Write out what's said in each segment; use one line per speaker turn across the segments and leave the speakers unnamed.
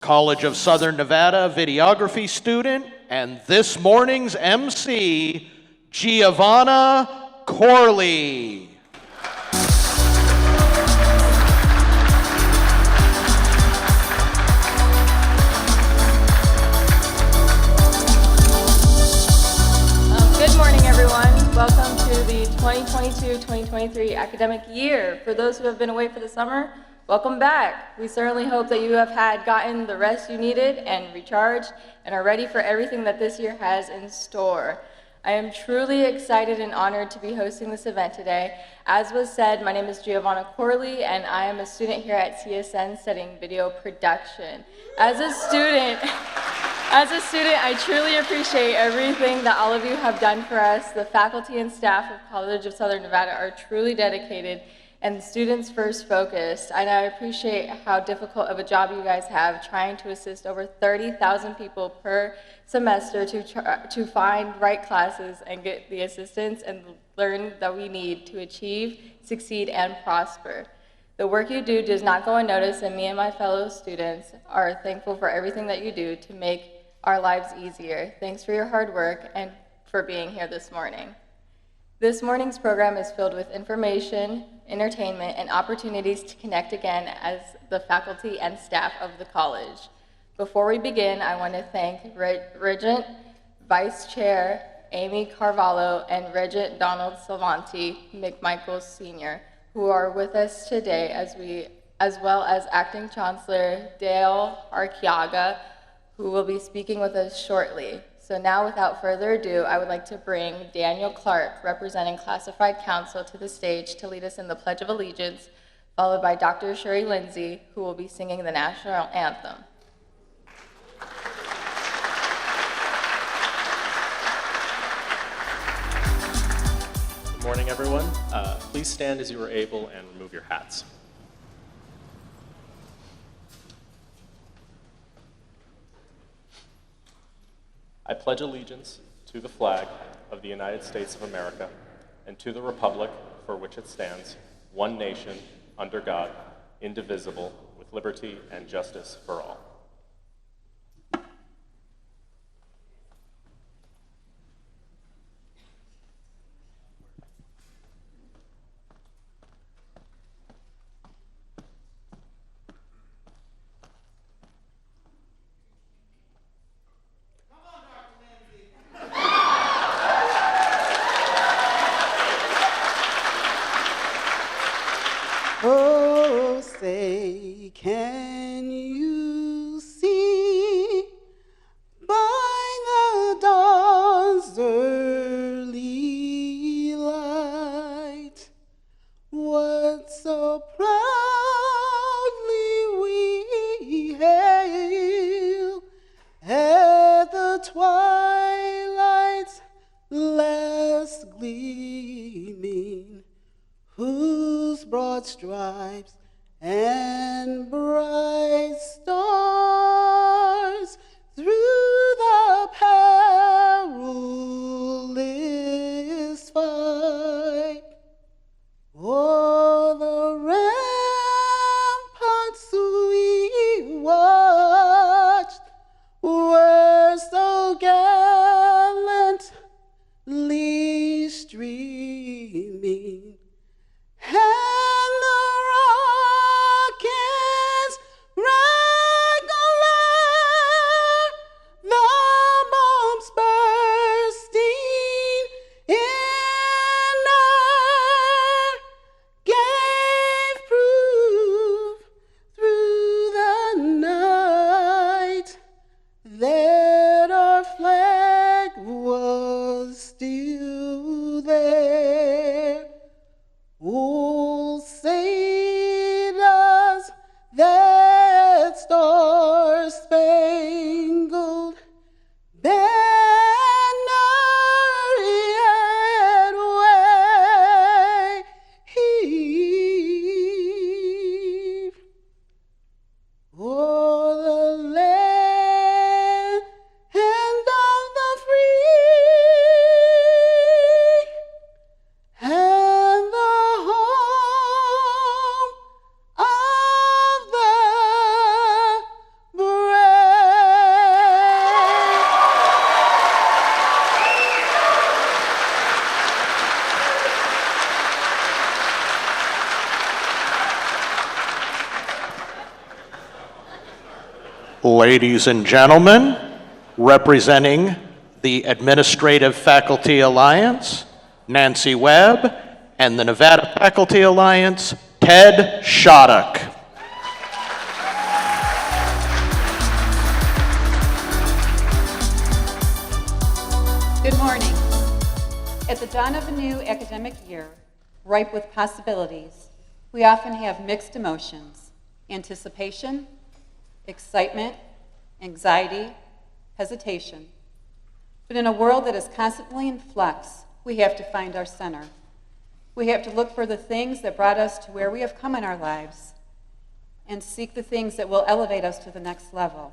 College of Southern Nevada videography student, and this morning's MC, Giovanna Corley.
Good morning, everyone. Welcome to the 2022-2023 academic year. For those who have been away for the summer, welcome back. We certainly hope that you have gotten the rest you needed and recharged and are ready for everything that this year has in store. I am truly excited and honored to be hosting this event today. As was said, my name is Giovanna Corley, and I am a student here at CSN studying video production. As a student, I truly appreciate everything that all of you have done for us. The faculty and staff of College of Southern Nevada are truly dedicated and students first focused. And I appreciate how difficult of a job you guys have trying to assist over 30,000 people per semester to find right classes and get the assistance and learn that we need to achieve, succeed, and prosper. The work you do does not go unnoticed, and me and my fellow students are thankful for everything that you do to make our lives easier. Thanks for your hard work and for being here this morning. This morning's program is filled with information, entertainment, and opportunities to connect again as the faculty and staff of the college. Before we begin, I want to thank Regent Vice Chair Amy Carvalho and Regent Donald Salvanti McMichael Sr., who are with us today, as well as Acting Chancellor Dale Archiaga, who will be speaking with us shortly. So now, without further ado, I would like to bring Daniel Clark, representing Classified Counsel, to the stage to lead us in the Pledge of Allegiance, followed by Dr. Sherry Lindsay, who will be singing the national anthem.
Good morning, everyone. Please stand as you are able and remove your hats. I pledge allegiance to the flag of the United States of America and to the republic for which it stands, one nation, under God, indivisible, with liberty and justice for all.
Oh, say, can you see by the dawn's early light what so proudly we hail at the twilight's last gleaming, whose broad stripes and bright stars through the perilous fight o'er the ramparts we watched were so gallantly streaming. And the rockets' regular, the bombs bursting in air, gave proof through the night that our flag was still there. Oh, say does that star-spangled banner yet wave o'er the land of the free and the home of the brave?
Ladies and gentlemen, representing the Administrative Faculty Alliance, Nancy Webb, and the Nevada Faculty Alliance, Ted Shattuck.
Good morning. At the dawn of a new academic year, ripe with possibilities, we often have mixed emotions: anticipation, excitement, anxiety, hesitation. But in a world that is constantly in flux, we have to find our center. We have to look for the things that brought us to where we have come in our lives and seek the things that will elevate us to the next level.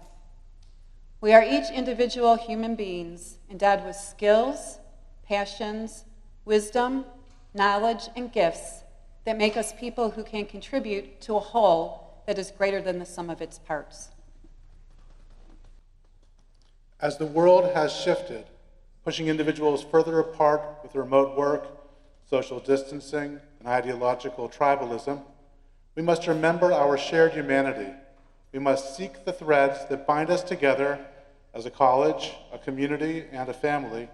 We are each individual human beings endowed with skills, passions, wisdom, knowledge, and gifts that make us people who can contribute to a whole that is greater than the sum of its parts.
As the world has shifted, pushing individuals further apart with remote work, social distancing, and ideological tribalism, we must remember our shared humanity. We must seek the threads that bind us together as a college, a community, and a family.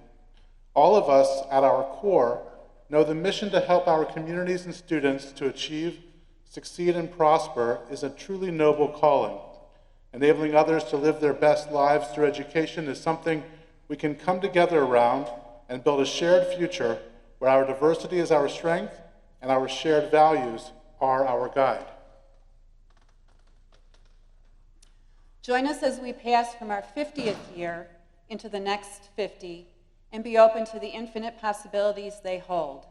All of us, at our core, know the mission to help our communities and students to achieve, succeed, and prosper is a truly noble calling. Enabling others to live their best lives through education is something we can come together around and build a shared future where our diversity is our strength and our shared values are our guide.
Join us as we pass from our 50th year into the next 50 and be open to the infinite possibilities they hold.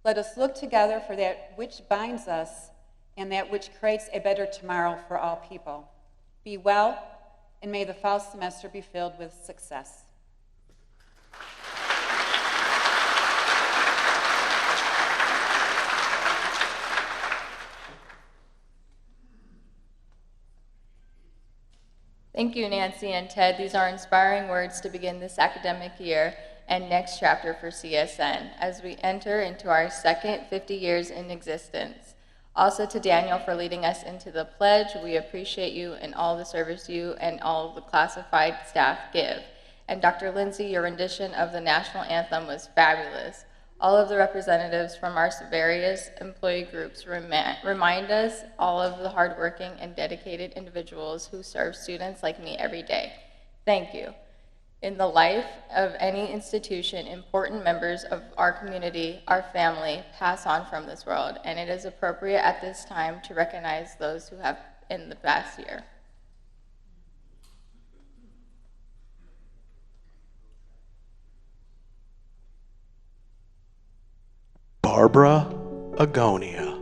Let us look together for that which binds us and that which creates a better tomorrow for all people. Be well, and may the fall semester be filled with success.
Thank you, Nancy and Ted. These are inspiring words to begin this academic year and next chapter for CSN as we enter into our second 50 years in existence. Also to Daniel for leading us into the pledge. We appreciate you and all the service you and all of the classified staff give. And Dr. Lindsay, your rendition of the national anthem was fabulous. All of the representatives from our various employee groups remind us all of the hardworking and dedicated individuals who serve students like me every day. Thank you. In the life of any institution, important members of our community, our family, pass on from this world, and it is appropriate at this time to recognize those who have in the past year.
Barbara Agonia.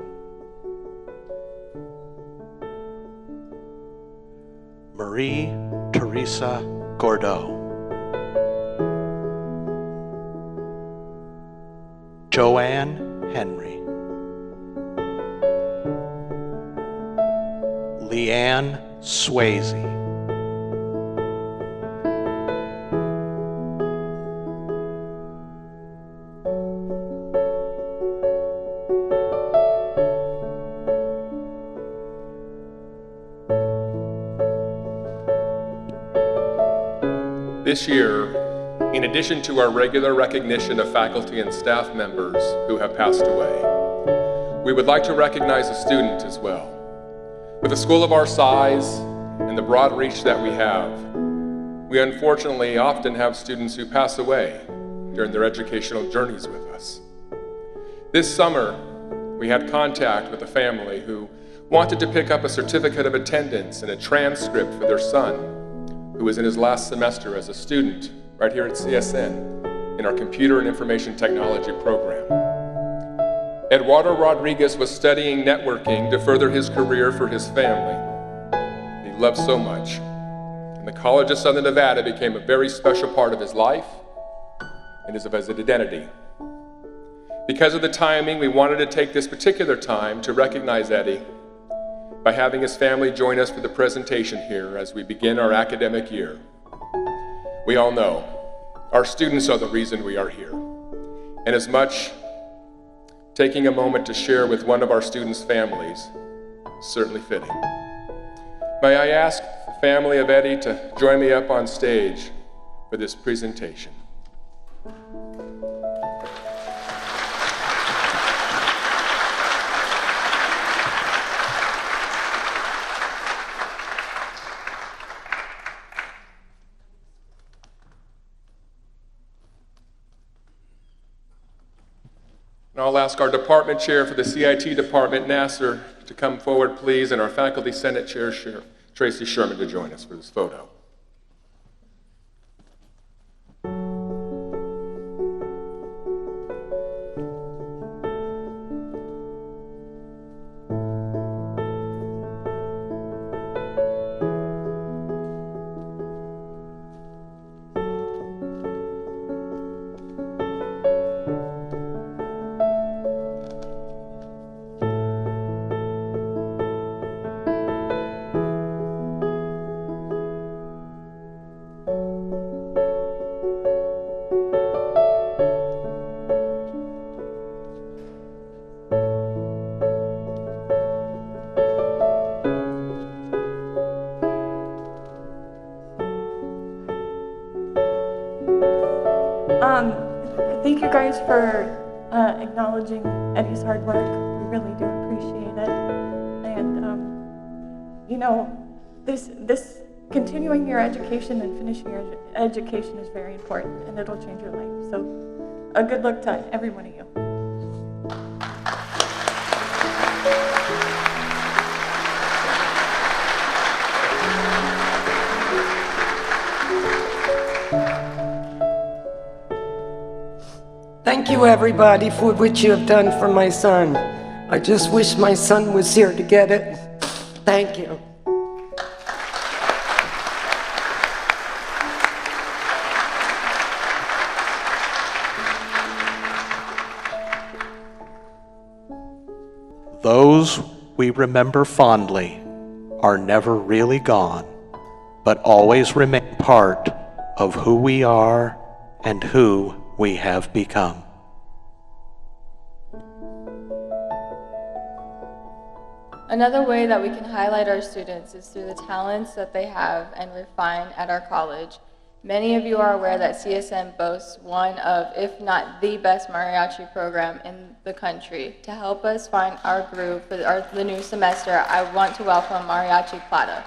Marie Teresa Gordeau. Joanne Henry. Leanne Swayze.
This year, in addition to our regular recognition of faculty and staff members who have passed away, we would like to recognize a student as well. With a school of our size and the broad reach that we have, we unfortunately often have students who pass away during their educational journeys with us. This summer, we had contact with a family who wanted to pick up a certificate of attendance and a transcript for their son, who was in his last semester as a student right here at CSN in our Computer and Information Technology program. Eduardo Rodriguez was studying networking to further his career for his family. He loved so much, and the College of Southern Nevada became a very special part of his life and of his identity. Because of the timing, we wanted to take this particular time to recognize Eddie by having his family join us for the presentation here as we begin our academic year. We all know our students are the reason we are here, and as much taking a moment to share with one of our students' families is certainly fitting. May I ask the family of Eddie to join me up on stage for this presentation. And I'll ask our department chair for the CIT department, Nasser, to come forward, please, and our faculty senate chair, Tracy Sherman, to join us for this photo.
Thank you guys for acknowledging Eddie's hard work. We really do appreciate it. And you know, this continuing your education and finishing your education is very important, and it'll change your life. So, a good luck to every one of you.
Thank you, everybody, for what you have done for my son. I just wish my son was here to get it. Thank you.
Those we remember fondly are never really gone, but always remain part of who we are and who we have become.
Another way that we can highlight our students is through the talents that they have and refine at our college. Many of you are aware that CSN boasts one of, if not the best mariachi program in the country. To help us find our groove for the new semester, I want to welcome Mariachi Plata.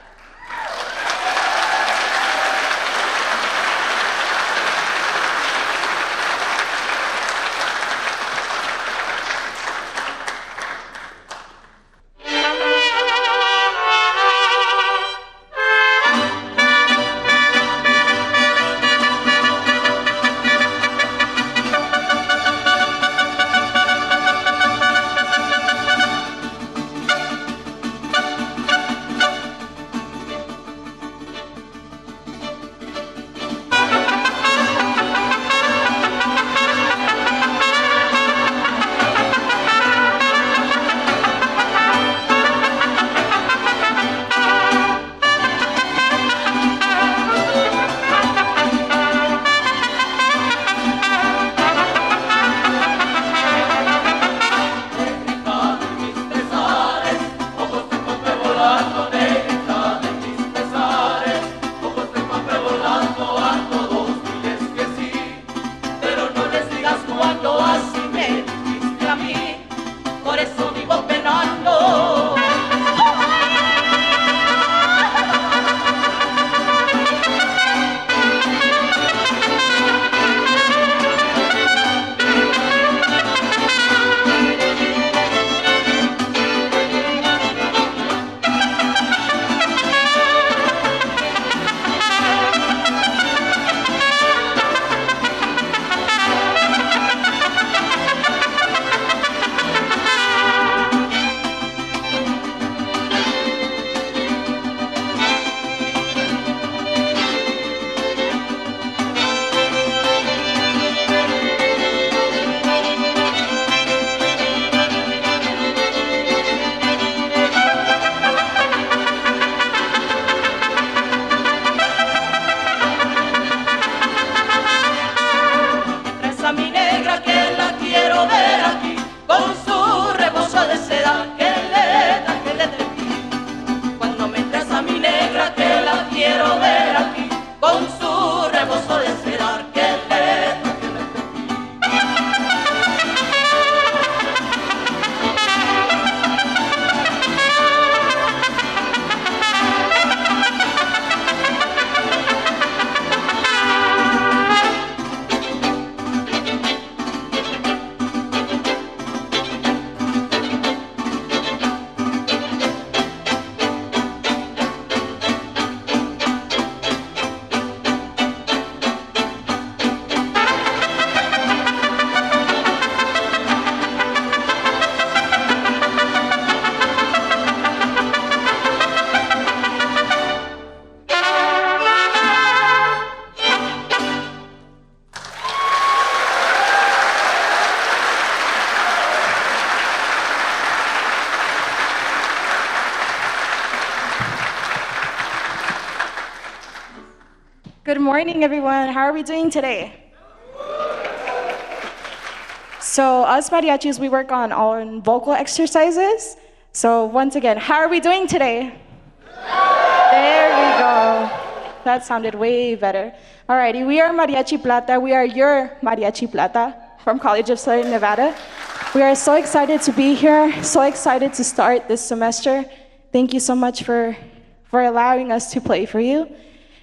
Good morning, everyone. How are we doing today? So us mariachis, we work on vocal exercises. So once again, how are we doing today? There we go. That sounded way better. Alrighty, we are Mariachi Plata. We are your Mariachi Plata from College of Southern Nevada. We are so excited to be here, so excited to start this semester. Thank you so much for allowing us to play for you.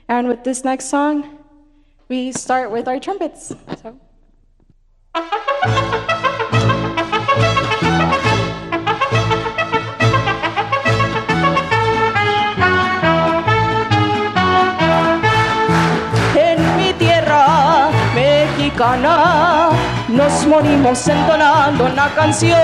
And with this next song, we start with our trumpets. So.
En mi tierra mexicana nos morimos entonando una canción.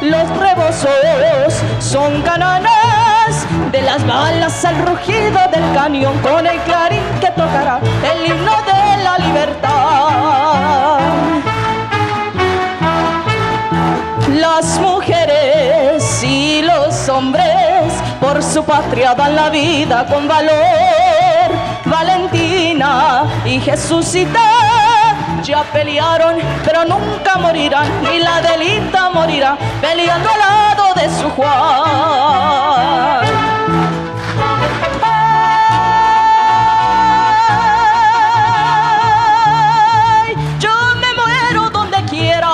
Los rebozos son cananas de las balas al rugido del cañón, con el clarín que tocará el himno de la libertad. Las mujeres y los hombres por su patria dan la vida con valor. Valentina y Jesucita ya pelearon, pero nunca morirán, ni la Delita morirá peleando al lado de su Juan. Ay, yo me muero donde quiera.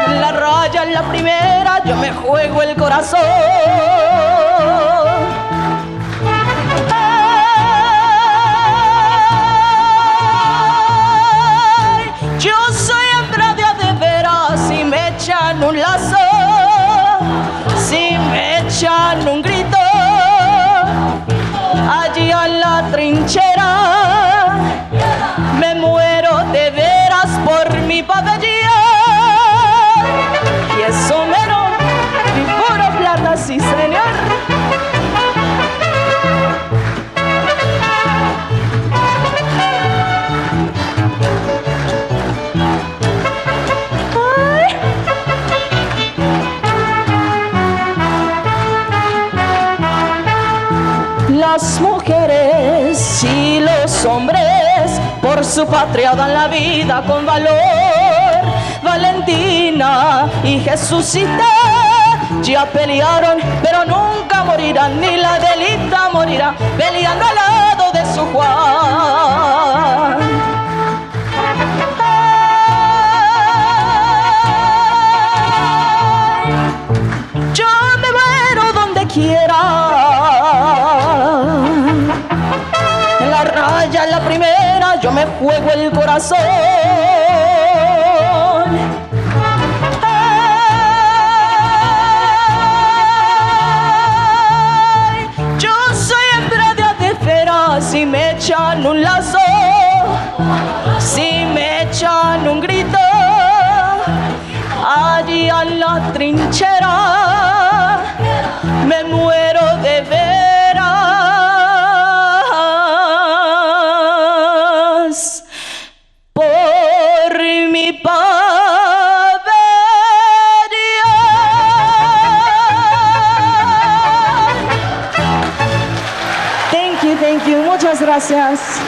En la raya, en la primera, yo me juego el corazón. Un lazo, si me echan un grito, allí en la trinchera, me muero de veras por mi pabellón. Y eso menos, mi puro plata, sí señor. Las mujeres y los hombres por su patria dan la vida con valor. Valentina y Jesucita ya pelearon, pero nunca morirán, ni la Delita morirá peleando al lado de su Juan. Ay, yo me muero donde quiera. En la raya, en la primera, yo me juego el corazón. Ay, yo soy hembra de adefera, si me echan un lazo, si me echan un grito, allí en la trinchera, me muero de veras. Thank you. Muchas gracias.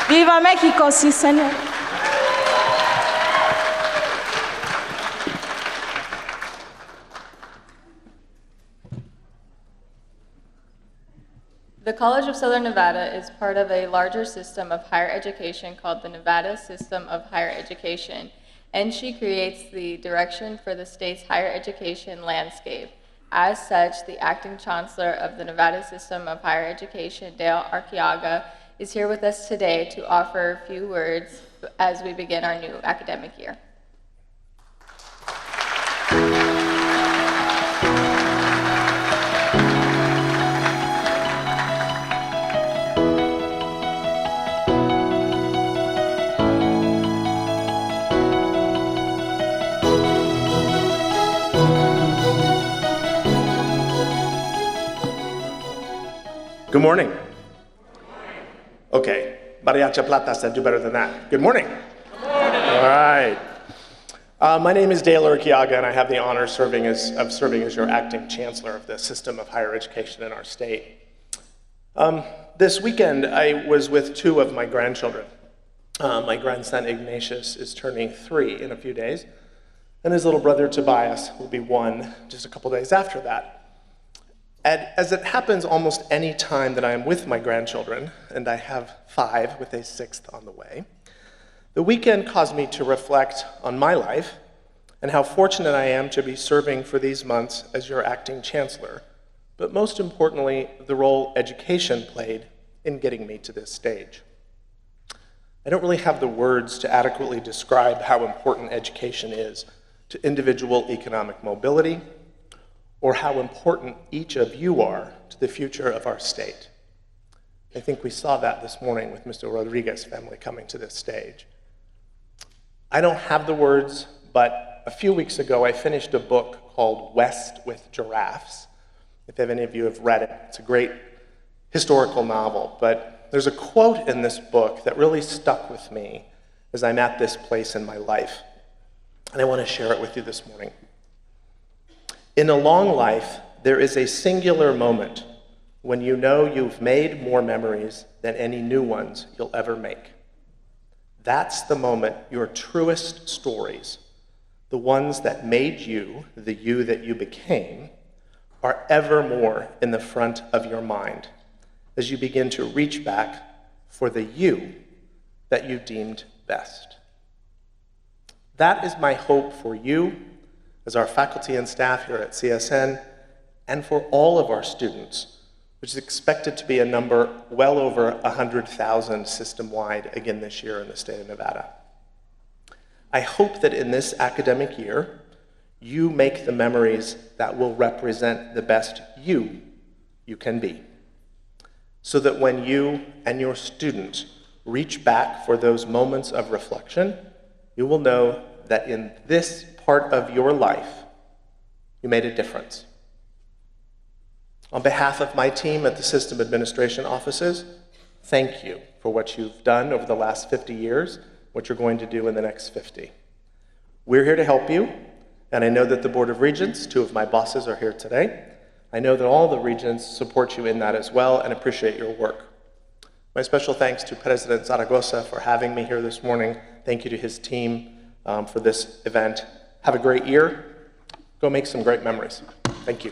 ¡Viva México, sí, señor!
The College of Southern Nevada is part of a larger system of higher education called the Nevada System of Higher Education, and she creates the direction for the state's higher education landscape. As such, the acting chancellor of the Nevada System of Higher Education, Dale Archiaga, is here with us today to offer a few words as we begin our new academic year.
Good morning. Okay, Mariacha Plata said do better than that. Good morning. Good morning. All right. My name is Dale Urquiaga, and I have the honor of serving as your acting chancellor of the system of higher education in our state. This weekend, I was with two of my grandchildren. My grandson Ignatius is turning 3 in a few days, and his little brother Tobias will be 1 just a couple days after that. And as it happens almost any time that I am with my grandchildren, and I have 5 with a 6th on the way, the weekend caused me to reflect on my life and how fortunate I am to be serving for these months as your acting chancellor, but most importantly, the role education played in getting me to this stage. I don't really have the words to adequately describe how important education is to individual economic mobility, or how important each of you are to the future of our state. I think we saw that this morning with Mr. Rodriguez's family coming to this stage. I don't have the words, but a few weeks ago I finished a book called West with Giraffes. If any of you have read it, it's a great historical novel, but there's a quote in this book that really stuck with me as I'm at this place in my life, and I want to share it with you this morning. In a long life, there is a singular moment when you know you've made more memories than any new ones you'll ever make. That's the moment your truest stories, the ones that made you the you that you became, are ever more in the front of your mind as you begin to reach back for the you that you deemed best. That is my hope for you, as our faculty and staff here at CSN, and for all of our students, which is expected to be a number well over 100,000 system-wide again this year in the state of Nevada. I hope that in this academic year, you make the memories that will represent the best you can be, so that when you and your students reach back for those moments of reflection, you will know that in this part of your life, you made a difference. On behalf of my team at the System Administration Offices, thank you for what you've done over the last 50 years, what you're going to do in the next 50. We're here to help you, and I know that the Board of Regents, 2 of my bosses, are here today. I know that all the regents support you in that as well and appreciate your work. My special thanks to President Zaragoza for having me here this morning. Thank you to his team for this event. Have a great year. Go make some great memories. Thank you.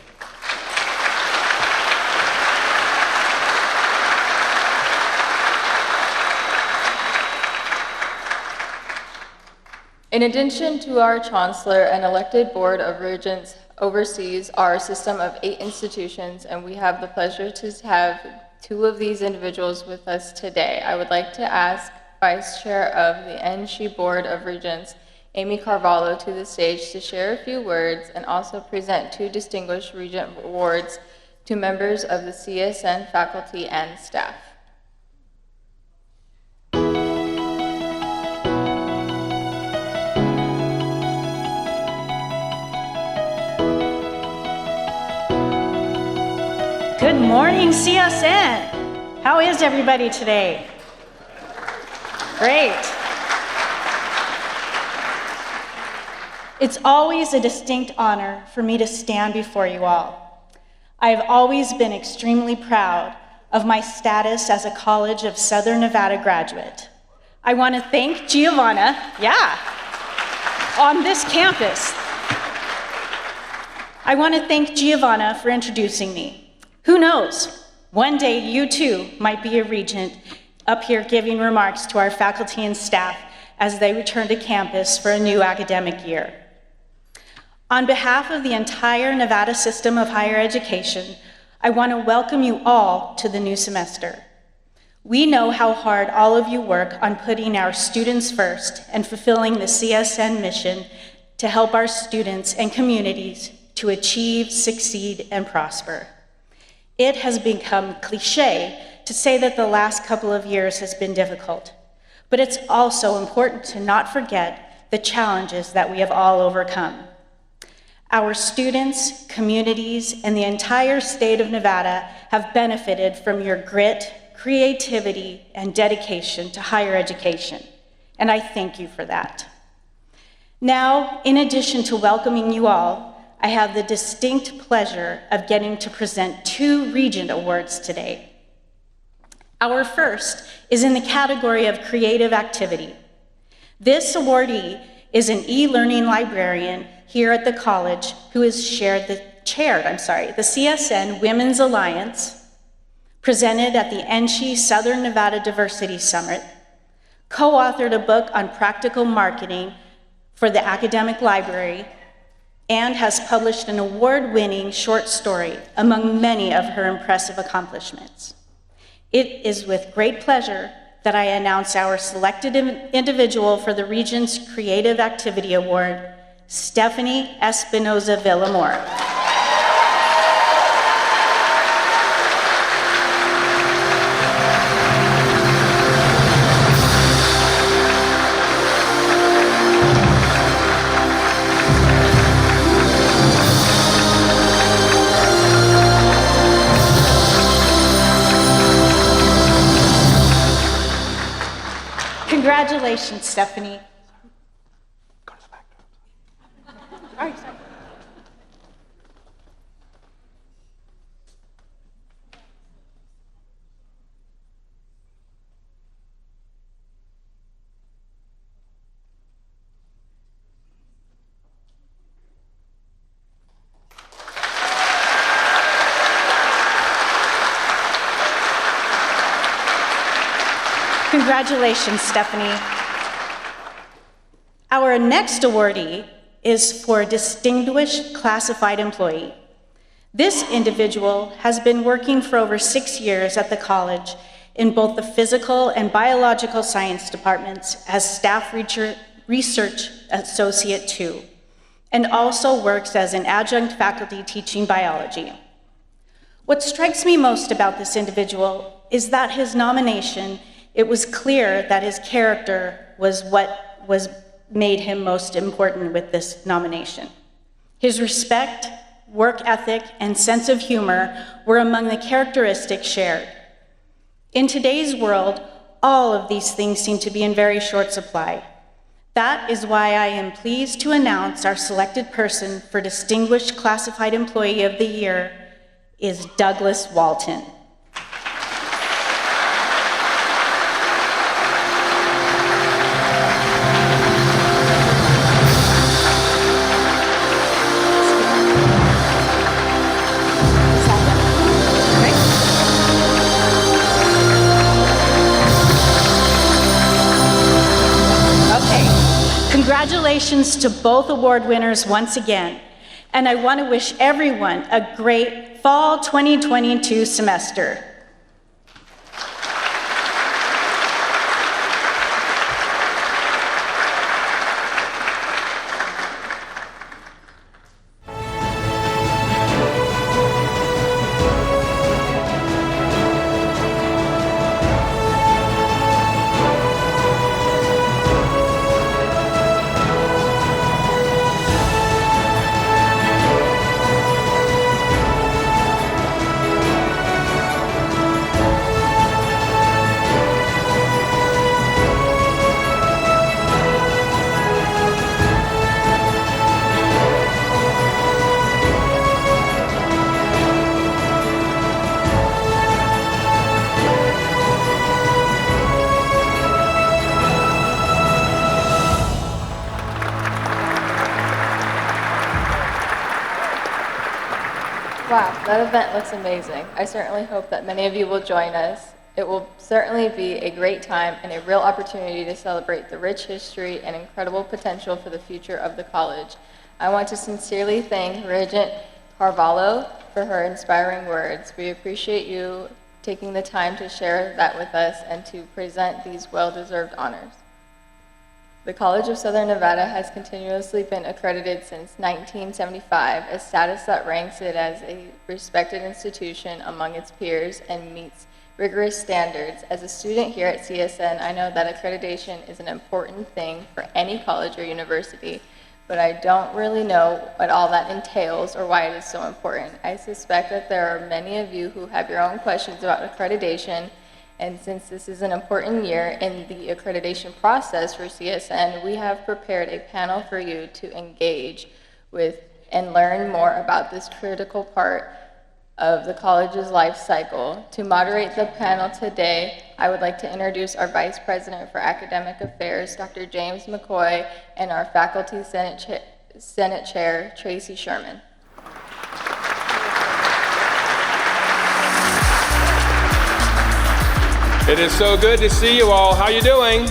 In addition to our Chancellor, an elected Board of Regents oversees our system of 8 institutions, and we have the pleasure to have 2 of these individuals with us today. I would like to ask Vice Chair of the NSHE Board of Regents, Amy Carvalho, to the stage to share a few words and also present 2 distinguished regent awards to members of the CSN faculty and staff.
Good morning, CSN. How is everybody today? Great. It's always a distinct honor for me to stand before you all. I have always been extremely proud of my status as a College of Southern Nevada graduate. I want to thank Giovanna, on this campus. I want to thank Giovanna for introducing me. Who knows, one day you too might be a regent up here giving remarks to our faculty and staff as they return to campus for a new academic year. On behalf of the entire Nevada system of higher education, I want to welcome you all to the new semester. We know how hard all of you work on putting our students first and fulfilling the CSN mission to help our students and communities to achieve, succeed, and prosper. It has become cliche to say that the last couple of years has been difficult, but it's also important to not forget the challenges that we have all overcome. Our students, communities, and the entire state of Nevada have benefited from your grit, creativity, and dedication to higher education, and I thank you for that. Now, in addition to welcoming you all, I have the distinct pleasure of getting to present 2 Regent Awards today. Our first is in the category of creative activity. This awardee is an e-learning librarian here at the college who has chaired the CSN Women's Alliance, presented at the NSHE Southern Nevada Diversity Summit, co-authored a book on practical marketing for the academic library, and has published an award-winning short story among many of her impressive accomplishments. It is with great pleasure that I announce our selected individual for the Regent's Creative Activity Award, Stephanie Espinoza Villamor. Congratulations, Stephanie. Congratulations, Stephanie. Our next awardee is for Distinguished Classified Employee. This individual has been working for over 6 years at the college in both the physical and biological science departments as staff research associate 2, and also works as an adjunct faculty teaching biology. What strikes me most about this individual is that his nomination, it was clear that his character was what made him most important with this nomination. His respect, work ethic, and sense of humor were among the characteristics shared. In today's world, all of these things seem to be in very short supply. That is why I am pleased to announce our selected person for Distinguished Classified Employee of the Year is Douglas Walton. Congratulations to both award winners once again, and I want to wish everyone a great fall 2022 semester.
Wow, that event looks amazing. I certainly hope that many of you will join us. It will certainly be a great time and a real opportunity to celebrate the rich history and incredible potential for the future of the college. I want to sincerely thank Regent Carvalho for her inspiring words. We appreciate you taking the time to share that with us and to present these well-deserved honors. The College of Southern Nevada has continuously been accredited since 1975, a status that ranks it as a respected institution among its peers and meets rigorous standards. As a student here at CSN, I know that accreditation is an important thing for any college or university, but I don't really know what all that entails or why it is so important. I suspect that there are many of you who have your own questions about accreditation, And since this is an important year in the accreditation process for CSN, we have prepared a panel for you to engage with and learn more about this critical part of the college's life cycle. To moderate the panel today, I would like to introduce our Vice President for Academic Affairs, Dr. James McCoy, and our Faculty Senate Chair, Tracy Sherman.
It is so good to see you all. How you doing?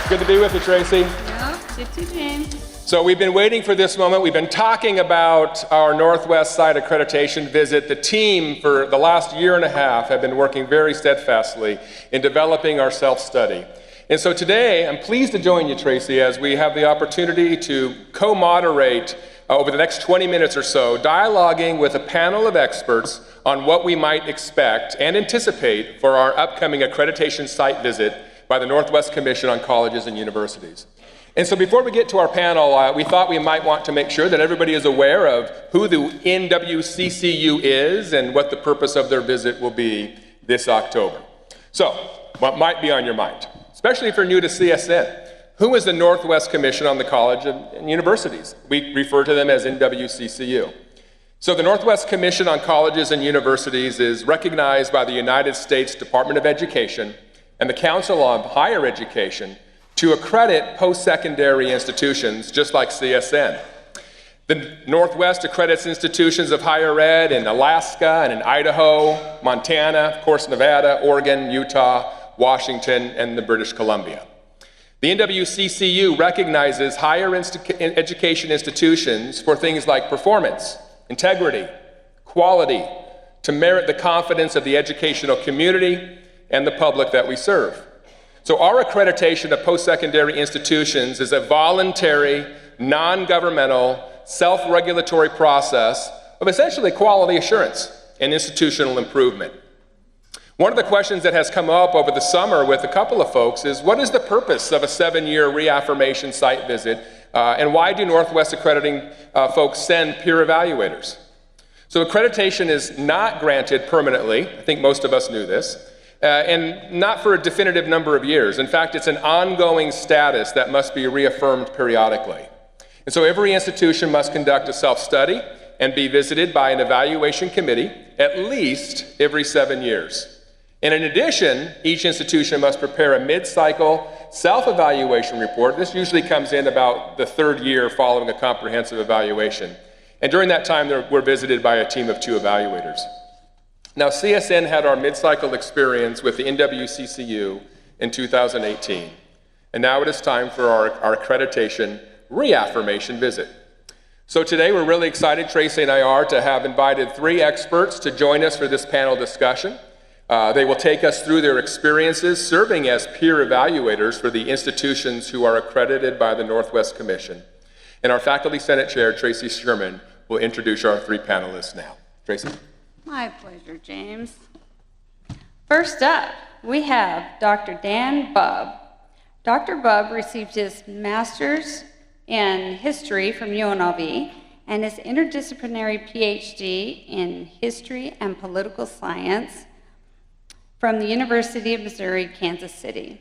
Good to be with you, Tracy.
Yeah, good to James.
So we've been waiting for this moment. We've been talking about our Northwest Side accreditation visit. The team for the last year and a half have been working very steadfastly in developing our self-study. And so today, I'm pleased to join you, Tracy, as we have the opportunity to co-moderate over the next 20 minutes or so, dialoguing with a panel of experts on what we might expect and anticipate for our upcoming accreditation site visit by the Northwest Commission on Colleges and Universities. And so before we get to our panel, we thought we might want to make sure that everybody is aware of who the NWCCU is and what the purpose of their visit will be this October. So, what might be on your mind, especially if you're new to CSN? Who is the Northwest Commission on the College and Universities? We refer to them as NWCCU. So the Northwest Commission on Colleges and Universities is recognized by the United States Department of Education and the Council on Higher Education to accredit post-secondary institutions just like CSN. The Northwest accredits institutions of higher ed in Alaska and in Idaho, Montana, of course Nevada, Oregon, Utah, Washington, and the British Columbia. The NWCCU recognizes higher education institutions for things like performance, integrity, quality, to merit the confidence of the educational community and the public that we serve. So our accreditation of post-secondary institutions is a voluntary, non-governmental, self-regulatory process of essentially quality assurance and institutional improvement. One of the questions that has come up over the summer with a couple of folks is, what is the purpose of a 7-year reaffirmation site visit, and why do Northwest accrediting folks send peer evaluators? So accreditation is not granted permanently, I think most of us knew this, and not for a definitive number of years. In fact, it's an ongoing status that must be reaffirmed periodically. And so every institution must conduct a self-study and be visited by an evaluation committee at least every 7 years. And in addition, each institution must prepare a mid-cycle self-evaluation report. This usually comes in about the 3rd year following a comprehensive evaluation. And during that time, we're visited by a team of 2 evaluators. Now, CSN had our mid-cycle experience with the NWCCU in 2018. And now it is time for our accreditation reaffirmation visit. So today, we're really excited, Tracy and I are, to have invited 3 experts to join us for this panel discussion. They will take us through their experiences serving as peer evaluators for the institutions who are accredited by the Northwest Commission. And our Faculty Senate Chair, Tracy Sherman, will introduce our 3 panelists now. Tracy?
My pleasure, James. First up, we have Dr. Dan Bubb. Dr. Bubb received his master's in history from UNLV and his interdisciplinary PhD in history and political science from the University of Missouri, Kansas City.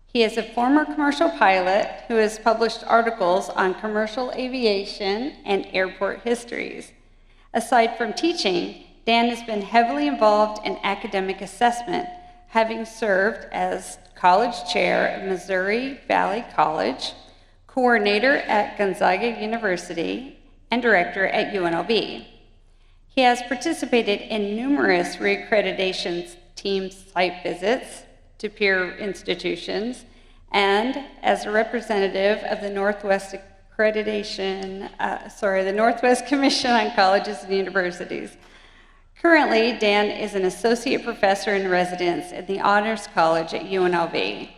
He is a former commercial pilot who has published articles on commercial aviation and airport histories. Aside from teaching, Dan has been heavily involved in academic assessment, having served as college chair of Missouri Valley College, coordinator at Gonzaga University, and director at UNLV. He has participated in numerous reaccreditation team site visits to peer institutions, and as a representative of the Northwest the Northwest Commission on Colleges and Universities. Currently, Dan is an associate professor in residence at the Honors College at UNLV.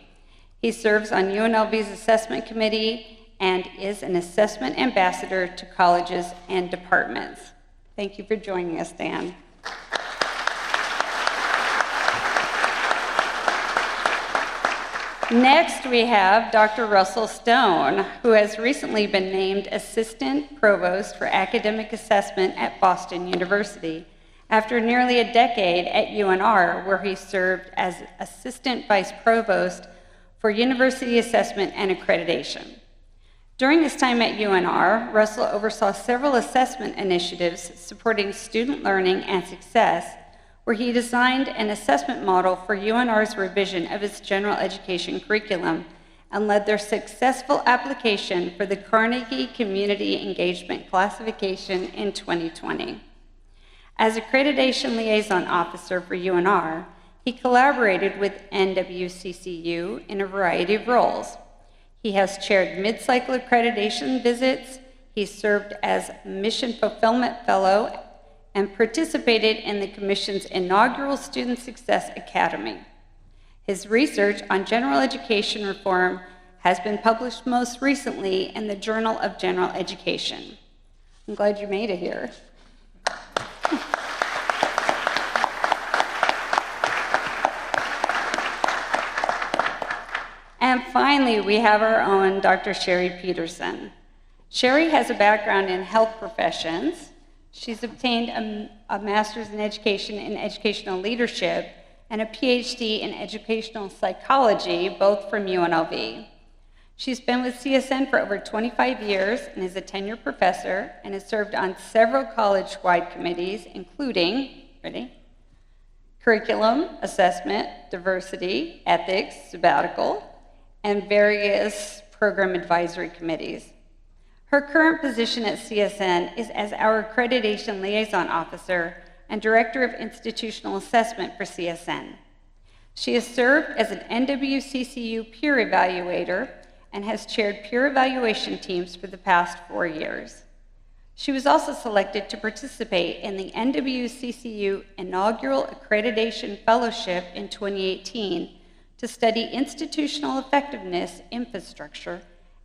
He serves on UNLV's assessment committee and is an assessment ambassador to colleges and departments. Thank you for joining us, Dan. Next, we have Dr. Russell Stone, who has recently been named Assistant Provost for Academic Assessment at Boston University After nearly a decade at UNR, where he served as Assistant Vice Provost for University Assessment and Accreditation. During his time at UNR, Russell oversaw several assessment initiatives supporting student learning and success, where he designed an assessment model for UNR's revision of its general education curriculum and led their successful application for the Carnegie Community Engagement Classification in 2020. As Accreditation Liaison Officer for UNR, he collaborated with NWCCU in a variety of roles. He has chaired mid-cycle accreditation visits, he served as Mission Fulfillment Fellow, and participated in the Commission's inaugural Student Success Academy. His research on general education reform has been published most recently in the Journal of General Education. I'm glad you made it here. And finally, we have our own Dr. Sherry Peterson. Sherry has a background in health professions. She's obtained a master's in education and educational leadership and a PhD in educational psychology, both from UNLV. She's been with CSN for over 25 years and is a tenured professor and has served on several college-wide committees, including, ready? Curriculum, assessment, diversity, ethics, sabbatical, and various program advisory committees. Her current position at CSN is as our Accreditation Liaison Officer and Director of Institutional Assessment for CSN. She has served as an NWCCU peer evaluator and has chaired peer evaluation teams for the past 4 years. She was also selected to participate in the NWCCU Inaugural Accreditation Fellowship in 2018 to study institutional effectiveness, infrastructure,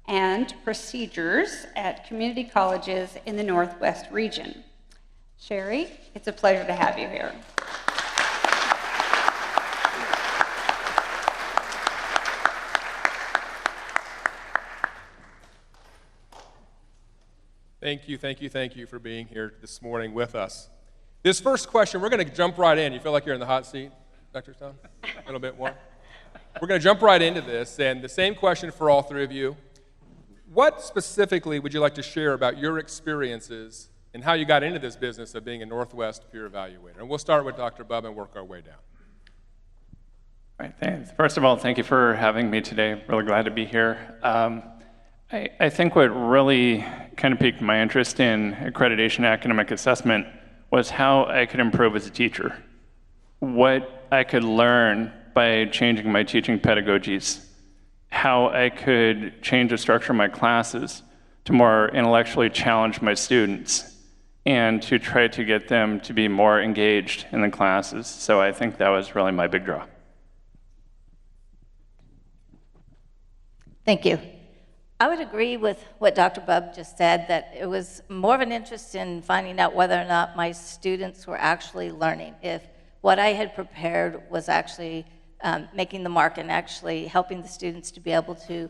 and procedures at community colleges in the Northwest region. Sherry, it's a pleasure to have you here.
Thank you for being here this morning with us. This first question, we're going to jump right in. You feel like you're in the hot seat, Dr. Stone? A little bit more? We're going to jump right into this, and the same question for all three of you. What specifically would you like to share about your experiences and how you got into this business of being a Northwest peer evaluator? And we'll start with Dr. Bubb and work our way down.
All right, thanks. First of all, thank you for having me today. Really glad to be here. I think what really kind of piqued my interest in accreditation academic assessment was how I could improve as a teacher. What I could learn by changing my teaching pedagogies, how I could change the structure of my classes to more intellectually challenge my students and to try to get them to be more engaged in the classes. So I think that was really my big draw.
Thank you. I would agree with what Dr. Bubb just said, that it was more of an interest in finding out whether or not my students were actually learning, if what I had prepared was actually making the mark and actually helping the students to be able to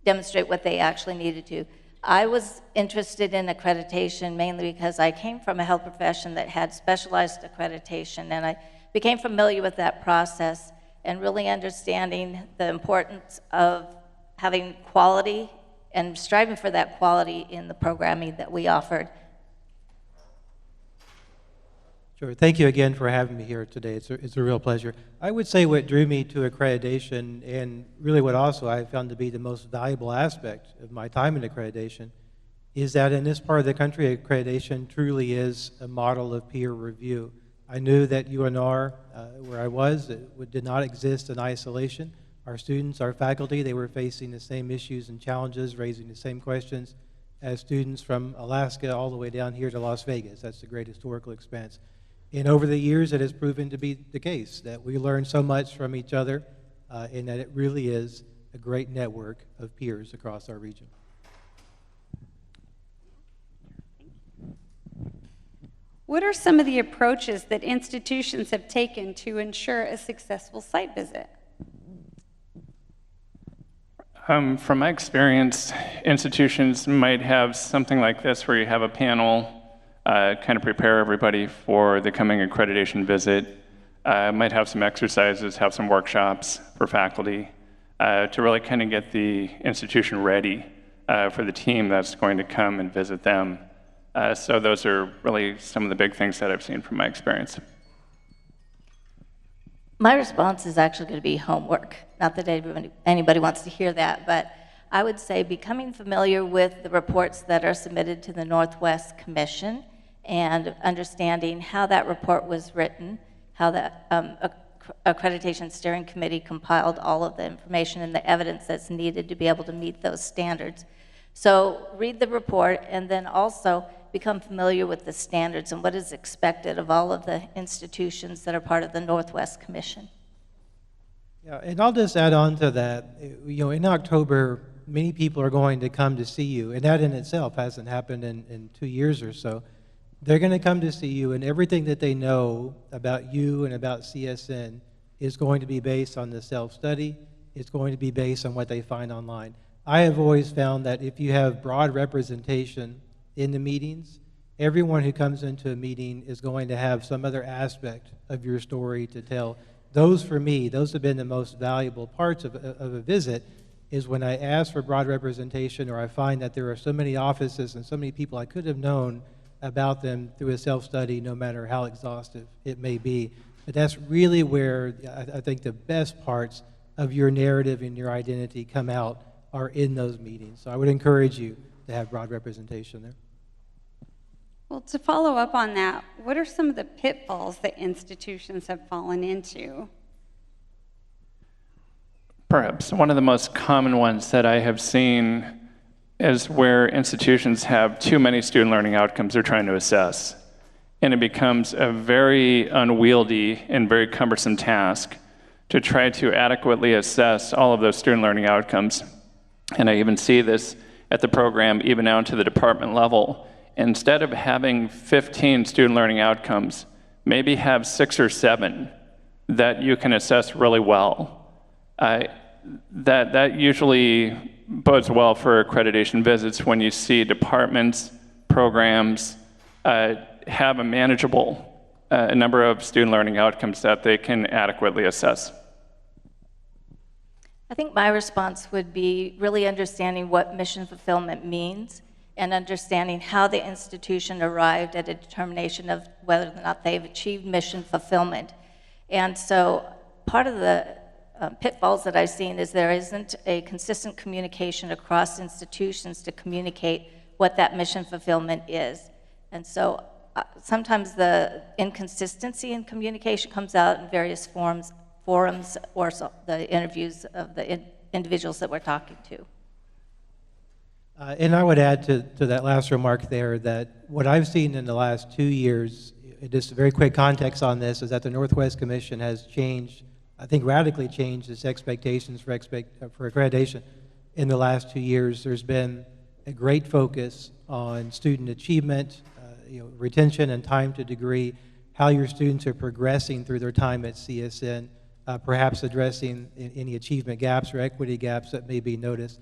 demonstrate what they actually needed to. I was interested in accreditation mainly because I came from a health profession that had specialized accreditation, and I became familiar with that process and really understanding the importance of having quality and striving for that quality in the programming that we offered.
Sure. Thank you again for having me here today. It's a real pleasure. I would say what drew me to accreditation, and really what also I found to be the most valuable aspect of my time in accreditation, is that in this part of the country, accreditation truly is a model of peer review. I knew that UNR, where I was, did not exist in isolation. Our students, our faculty, they were facing the same issues and challenges, raising the same questions as students from Alaska all the way down here to Las Vegas. That's the great historical expanse. And over the years, it has proven to be the case that we learn so much from each other and that it really is a great network of peers across our region.
What are some of the approaches that institutions have taken to ensure a successful site visit?
From my experience, institutions might have something like this where you have a panel kind of prepare everybody for the coming accreditation visit. Might have some exercises, have some workshops for faculty to really kind of get the institution ready for the team that's going to come and visit them. So those are really some of the big things that I've seen from my experience.
My response is actually going to be homework. Not that anybody wants to hear that, but I would say becoming familiar with the reports that are submitted to the Northwest Commission and understanding how that report was written, how the Accreditation Steering Committee compiled all of the information and the evidence that's needed to be able to meet those standards. So read the report and then also become familiar with the standards and what is expected of all of the institutions that are part of the Northwest Commission.
Yeah, and I'll just add on to that. You know, in October, many people are going to come to see you, and that in itself hasn't happened in 2 years or so. They're going to come to see you, and everything that they know about you and about CSN is going to be based on the self-study. It's going to be based on what they find online. I have always found that if you have broad representation in the meetings, everyone who comes into a meeting is going to have some other aspect of your story to tell. Those, for me, those have been the most valuable parts of a visit, is when I ask for broad representation or I find that there are so many offices and so many people I could have known about them through a self-study, no matter how exhaustive it may be. But that's really where I think the best parts of your narrative and your identity come out are in those meetings. So I would encourage you to have broad representation there.
Well, to follow up on that, what are some of the pitfalls that institutions have fallen into?
Perhaps one of the most common ones that I have seen is where institutions have too many student learning outcomes they're trying to assess. And it becomes a very unwieldy and very cumbersome task to try to adequately assess all of those student learning outcomes. And I even see this at the program, even down to the department level. Instead of having 15 student learning outcomes, maybe have 6 or 7 that you can assess really well. That usually bodes well for accreditation visits when you see departments, programs have a manageable number of student learning outcomes that they can adequately assess.
I think my response would be really understanding what mission fulfillment means and understanding how the institution arrived at a determination of whether or not they've achieved mission fulfillment. And so part of the pitfalls that I've seen is there isn't a consistent communication across institutions to communicate what that mission fulfillment is. And so sometimes the inconsistency in communication comes out in various forums or the interviews of the individuals that we're talking to.
And I would add to that last remark there that what I've seen in the last 2 years, just a very quick context on this, is that the Northwest Commission has changed, I think radically changed its expectations for accreditation in the last 2 years. There's been a great focus on student achievement, retention and time to degree, how your students are progressing through their time at CSN, perhaps addressing any achievement gaps or equity gaps that may be noticed.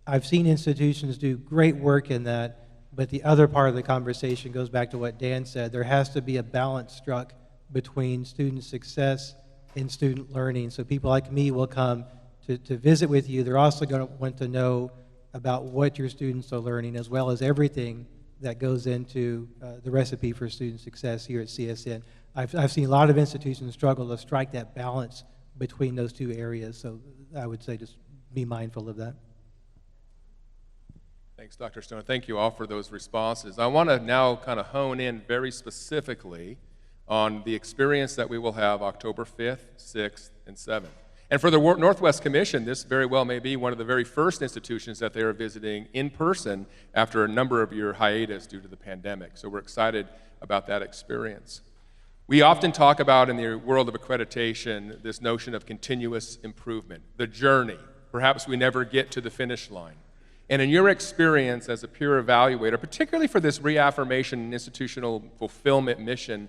I've seen institutions do great work in that, but the other part of the conversation goes back to what Dan said. There has to be a balance struck between student success and student learning. So people like me will come to visit with you. They're also going to want to know about what your students are learning, as well as everything that goes into the recipe for student success here at CSN. I've seen a lot of institutions struggle to strike that balance between those two areas. So I would say just be mindful of that.
Thanks, Dr. Stone. Thank you all for those responses. I want to now kind of hone in very specifically on the experience that we will have October 5th, 6th, and 7th. And for the Northwest Commission, this very well may be one of the very first institutions that they are visiting in person after a number of year hiatus due to the pandemic. So we're excited about that experience. We often talk about in the world of accreditation this notion of continuous improvement, the journey. Perhaps we never get to the finish line. And in your experience as a peer evaluator, particularly for this reaffirmation and institutional fulfillment mission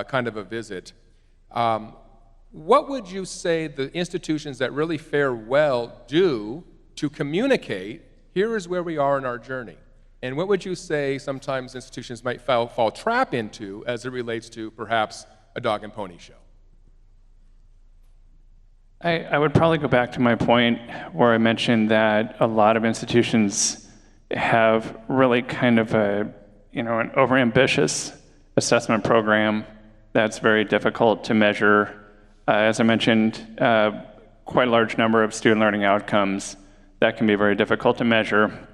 kind of a visit, what would you say the institutions that really fare well do to communicate, here is where we are in our journey, And what would you say sometimes institutions might fall trap into as it relates to perhaps a dog and pony show?
I would probably go back to my point where I mentioned that a lot of institutions have really kind of an overambitious assessment program that's very difficult to measure. As I mentioned, quite a large number of student learning outcomes that can be very difficult to measure.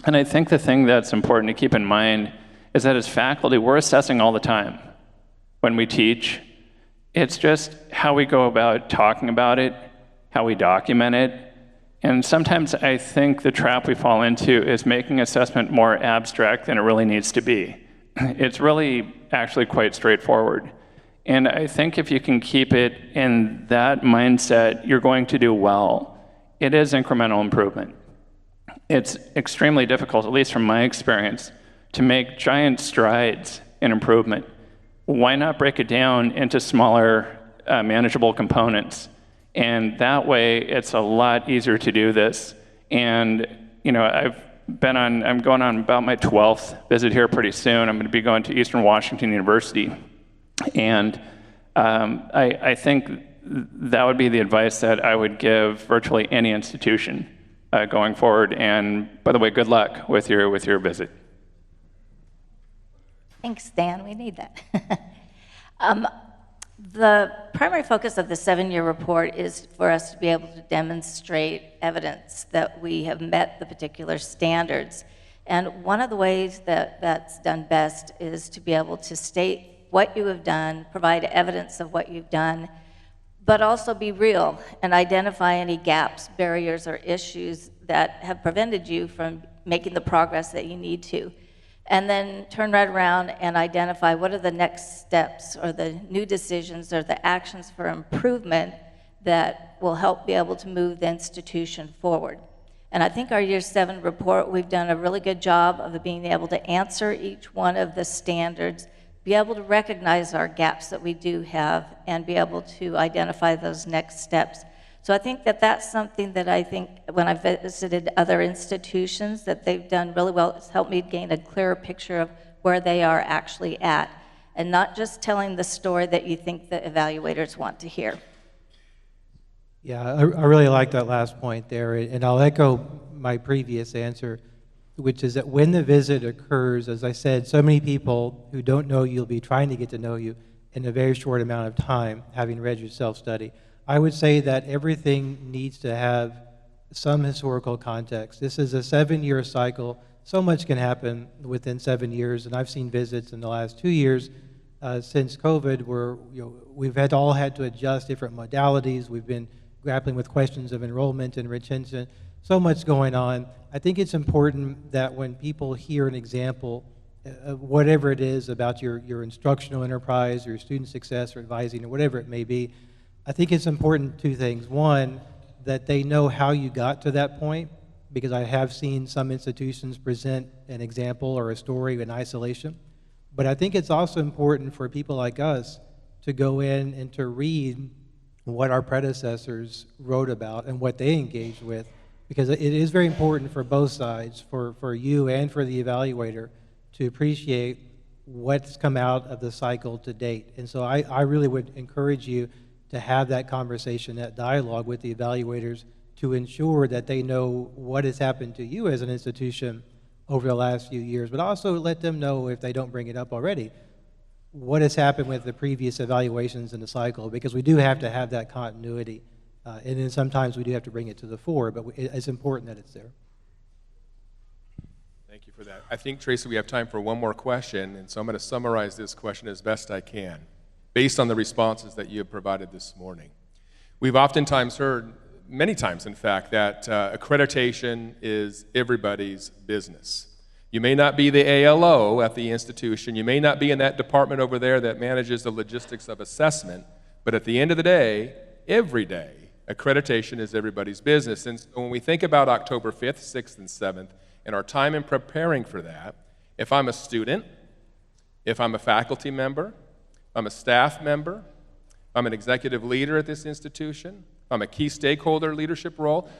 And I think the thing that's important to keep in mind is that as faculty, we're assessing all the time when we teach. It's just how we go about talking about it, how we document it. And sometimes I think the trap we fall into is making assessment more abstract than it really needs to be. It's really actually quite straightforward. And I think if you can keep it in that mindset, you're going to do well. It is incremental improvement. It's extremely difficult, at least from my experience, to make giant strides in improvement. Why not break it down into smaller, manageable components? And that way, it's a lot easier to do this. And I'm going on about my 12th visit here pretty soon. I'm going to be going to Eastern Washington University. And I think that would be the advice that I would give virtually any institution going forward. And by the way, good luck with your visit.
Thanks, Dan. We need that. The primary focus of the 7-year report is for us to be able to demonstrate evidence that we have met the particular standards. And one of the ways that that's done best is to be able to state what you have done, provide evidence of what you've done, but also be real and identify any gaps, barriers, or issues that have prevented you from making the progress that you need to. And then turn right around and identify what are the next steps or the new decisions or the actions for improvement that will help be able to move the institution forward. And I think our Year 7 report, we've done a really good job of being able to answer each one of the standards, be able to recognize our gaps that we do have, and be able to identify those next steps. So I think that that's something that I think when I've visited other institutions that they've done really well. It's helped me gain a clearer picture of where they are actually at, and not just telling the story that you think the evaluators want to hear.
Yeah, I really like that last point there, and I'll echo my previous answer, which is that when the visit occurs, as I said, so many people who don't know you will be trying to get to know you in a very short amount of time, having read your self-study. I would say that everything needs to have some historical context. This is a 7-year cycle. So much can happen within 7 years, and I've seen visits in the last 2 years since COVID where we've all had to adjust different modalities. We've been grappling with questions of enrollment and retention. So much going on. I think it's important that when people hear an example of whatever it is about your instructional enterprise or your student success or advising or whatever it may be, I think it's important 2 things. One, that they know how you got to that point, because I have seen some institutions present an example or a story in isolation. But I think it's also important for people like us to go in and to read what our predecessors wrote about and what they engaged with, because it is very important for both sides, for you and for the evaluator, to appreciate what's come out of the cycle to date. And so I really would encourage you to have that conversation, that dialogue with the evaluators to ensure that they know what has happened to you as an institution over the last few years, but also let them know, if they don't bring it up already, what has happened with the previous evaluations in the cycle, because we do have to have that continuity. And then sometimes we do have to bring it to the fore, but it's important that it's there.
Thank you for that. I think, Tracy, we have time for one more question, and so I'm going to summarize this question as best I can, based on the responses that you have provided this morning. We've oftentimes heard, many times in fact, that accreditation is everybody's business. You may not be the ALO at the institution, you may not be in that department over there that manages the logistics of assessment, but at the end of the day, every day, accreditation is everybody's business. And so when we think about October 5th, 6th, and 7th, and our time in preparing for that, if I'm a student, if I'm a faculty member, I'm a staff member, I'm an executive leader at this institution, I'm a key stakeholder leadership role,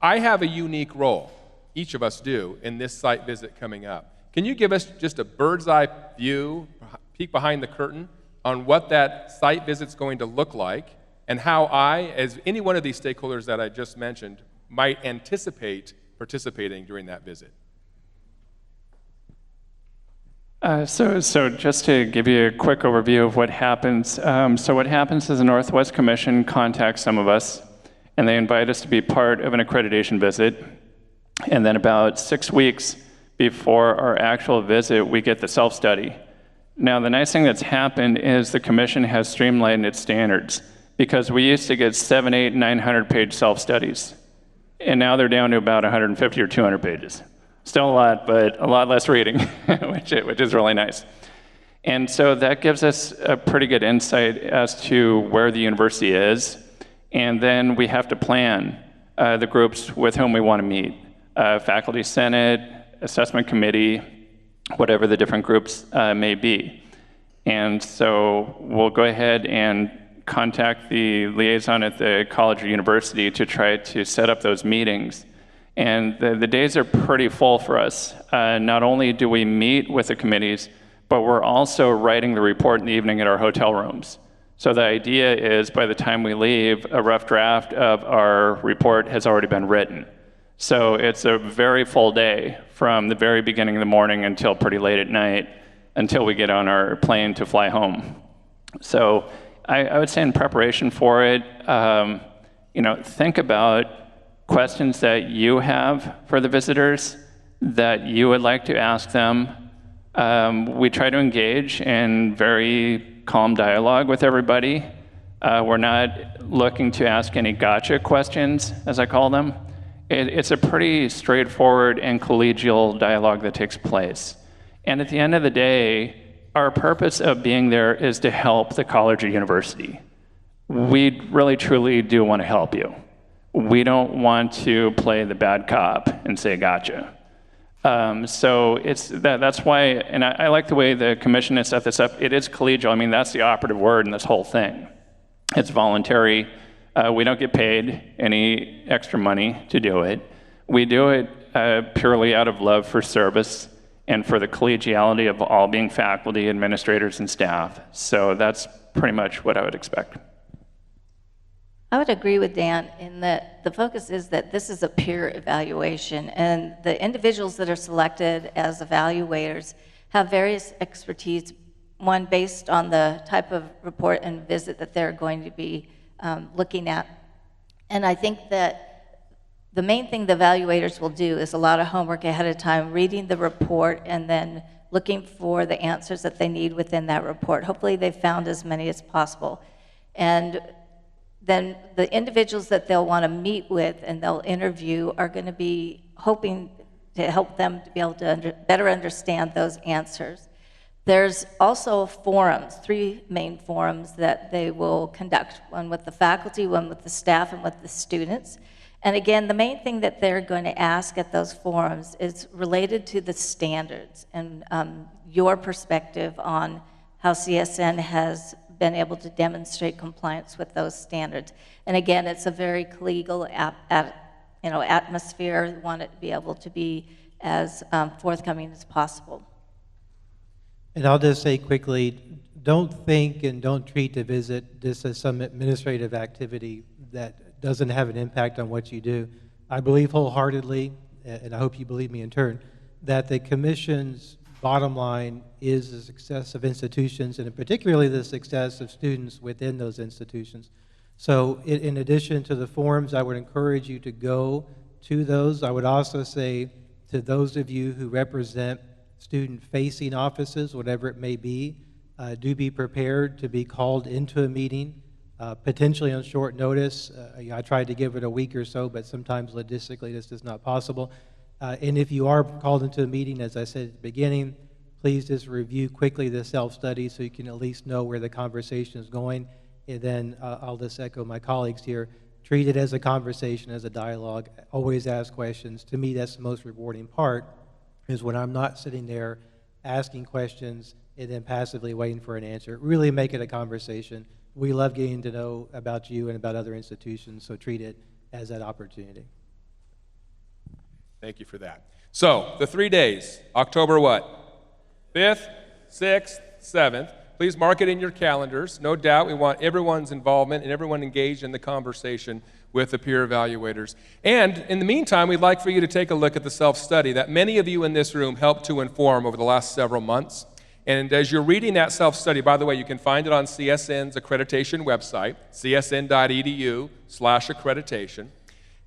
I have a unique role. each of us do in this site visit coming up. Can you give us just a bird's eye view, peek behind the curtain, on what that site visit's going to look like, and how I, as any one of these stakeholders that I just mentioned, might anticipate participating during that visit?
So just to give you a quick overview of what happens. So what happens is the Northwest Commission contacts some of us, and they invite us to be part of an accreditation visit. And then about 6 weeks before our actual visit, we get the self-study. Now, the nice thing that's happened is the commission has streamlined its standards, because we used to get 700, 800, 900-page self-studies, and now they're down to about 150 or 200 pages. Still a lot, but a lot less reading, which is really nice. And so that gives us a pretty good insight as to where the university is, and then we have to plan the groups with whom we want to meet. Faculty Senate, assessment committee, whatever the different groups may be. And so we'll go ahead and contact the liaison at the college or university to try to set up those meetings. And the days are pretty full for us. Not only do we meet with the committees, but we're also writing the report in the evening at our hotel rooms. So the idea is by the time we leave, a rough draft of our report has already been written. So it's a very full day from the very beginning of the morning until pretty late at night, until we get on our plane to fly home. So I would say in preparation for it, think about questions that you have for the visitors that you would like to ask them. We try to engage in very calm dialogue with everybody. We're not looking to ask any gotcha questions, as I call them. It's a pretty straightforward and collegial dialogue that takes place. And at the end of the day, our purpose of being there is to help the college or university. We really, truly do want to help you. We don't want to play the bad cop and say gotcha. So that's why, and I like the way the commission has set this up. It is collegial. I mean, that's the operative word in this whole thing. It's voluntary. We don't get paid any extra money to do it. We do it purely out of love for service and for the collegiality of all being faculty, administrators, and staff. So that's pretty much what I would expect.
I would agree with Dan in that the focus is that this is a peer evaluation, and the individuals that are selected as evaluators have various expertise, one based on the type of report and visit that they're going to be looking at. And I think that the main thing the evaluators will do is a lot of homework ahead of time, reading the report and then looking for the answers that they need within that report. Hopefully they've found as many as possible. And then the individuals that they'll want to meet with and they'll interview are going to be hoping to help them to be able to better understand those answers. There's also forums, 3 main forums that they will conduct, one with the faculty, one with the staff, and with the students. And again, the main thing that they're going to ask at those forums is related to the standards and your perspective on how CSN has been able to demonstrate compliance with those standards. And again, it's a very collegial atmosphere. We want it to be able to be as forthcoming as possible.
And I'll just say quickly, don't think and don't treat the visit just as some administrative activity that doesn't have an impact on what you do. I believe wholeheartedly, and I hope you believe me in turn, that the Commission's bottom line is the success of institutions, and particularly the success of students within those institutions. So in addition to the forums, I would encourage you to go to those. I would also say to those of you who represent student-facing offices, whatever it may be, do be prepared to be called into a meeting, potentially on short notice. I tried to give it a week or so, but sometimes logistically this is not possible. And if you are called into a meeting, as I said at the beginning, please just review quickly the self-study so you can at least know where the conversation is going. And then I'll just echo my colleagues here. Treat it as a conversation, as a dialogue. Always ask questions. To me, that's the most rewarding part, is when I'm not sitting there asking questions and then passively waiting for an answer. Really make it a conversation. We love getting to know about you and about other institutions, so treat it as that opportunity.
Thank you for that. So, the 3 days, October what? 5th, 6th, 7th. Please mark it in your calendars. No doubt we want everyone's involvement and everyone engaged in the conversation with the peer evaluators. And in the meantime, we'd like for you to take a look at the self-study that many of you in this room helped to inform over the last several months. And as you're reading that self-study, by the way, you can find it on CSN's accreditation website, csn.edu/accreditation.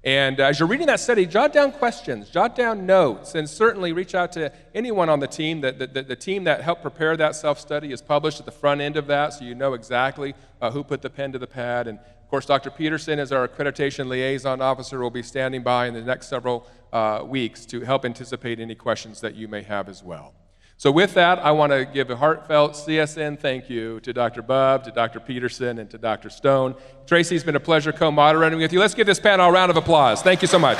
And as you're reading that study, jot down questions, jot down notes, and certainly reach out to anyone on the team. The team that helped prepare that self-study is published at the front end of that, so you know exactly who put the pen to the pad. And of course, Dr. Peterson, as our accreditation liaison officer, will be standing by in the next several weeks to help anticipate any questions that you may have as well. So with that, I want to give a heartfelt CSN thank you to Dr. Bubb, to Dr. Peterson, and to Dr. Stone. Tracy, it's been a pleasure co-moderating with you. Let's give this panel a round of applause. Thank you so much.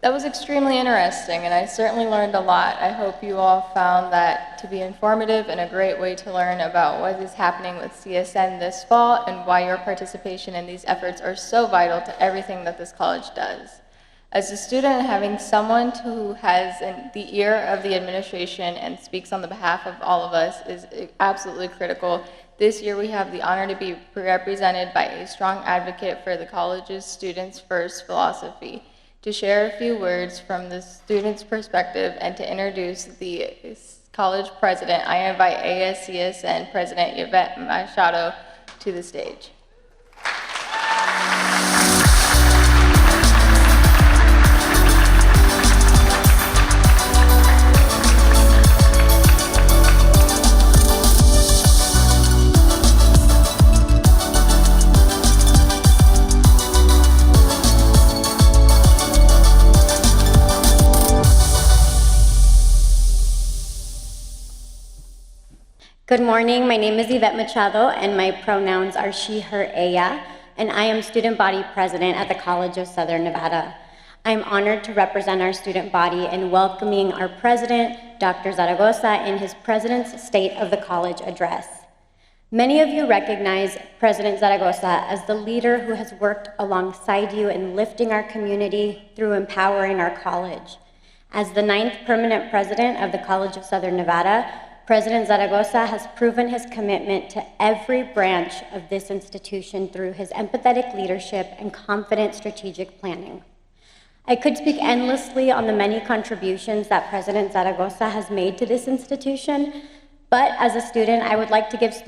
That was extremely interesting, and I certainly learned a lot. I hope you all found that to be informative and a great way to learn about what is happening with CSN this fall and why your participation in these efforts are so vital to everything that this college does. As a student, having someone who has the ear of the administration and speaks on the behalf of all of us is absolutely critical. This year we have the honor to be represented by a strong advocate for the college's Students First philosophy. To share a few words from the student's perspective and to introduce the college president, I invite ASCSN President Yvette Machado to the stage.
Good morning, my name is Yvette Machado and my pronouns are she, her, ella, and I am student body president at the College of Southern Nevada. I'm honored to represent our student body in welcoming our president, Dr. Zaragoza, in his President's State of the College address. Many of you recognize President Zaragoza as the leader who has worked alongside you in lifting our community through empowering our college. As the 9th permanent president of the College of Southern Nevada, President Zaragoza has proven his commitment to every branch of this institution through his empathetic leadership and confident strategic planning. I could speak endlessly on the many contributions that President Zaragoza has made to this institution, but as a student, I would like to give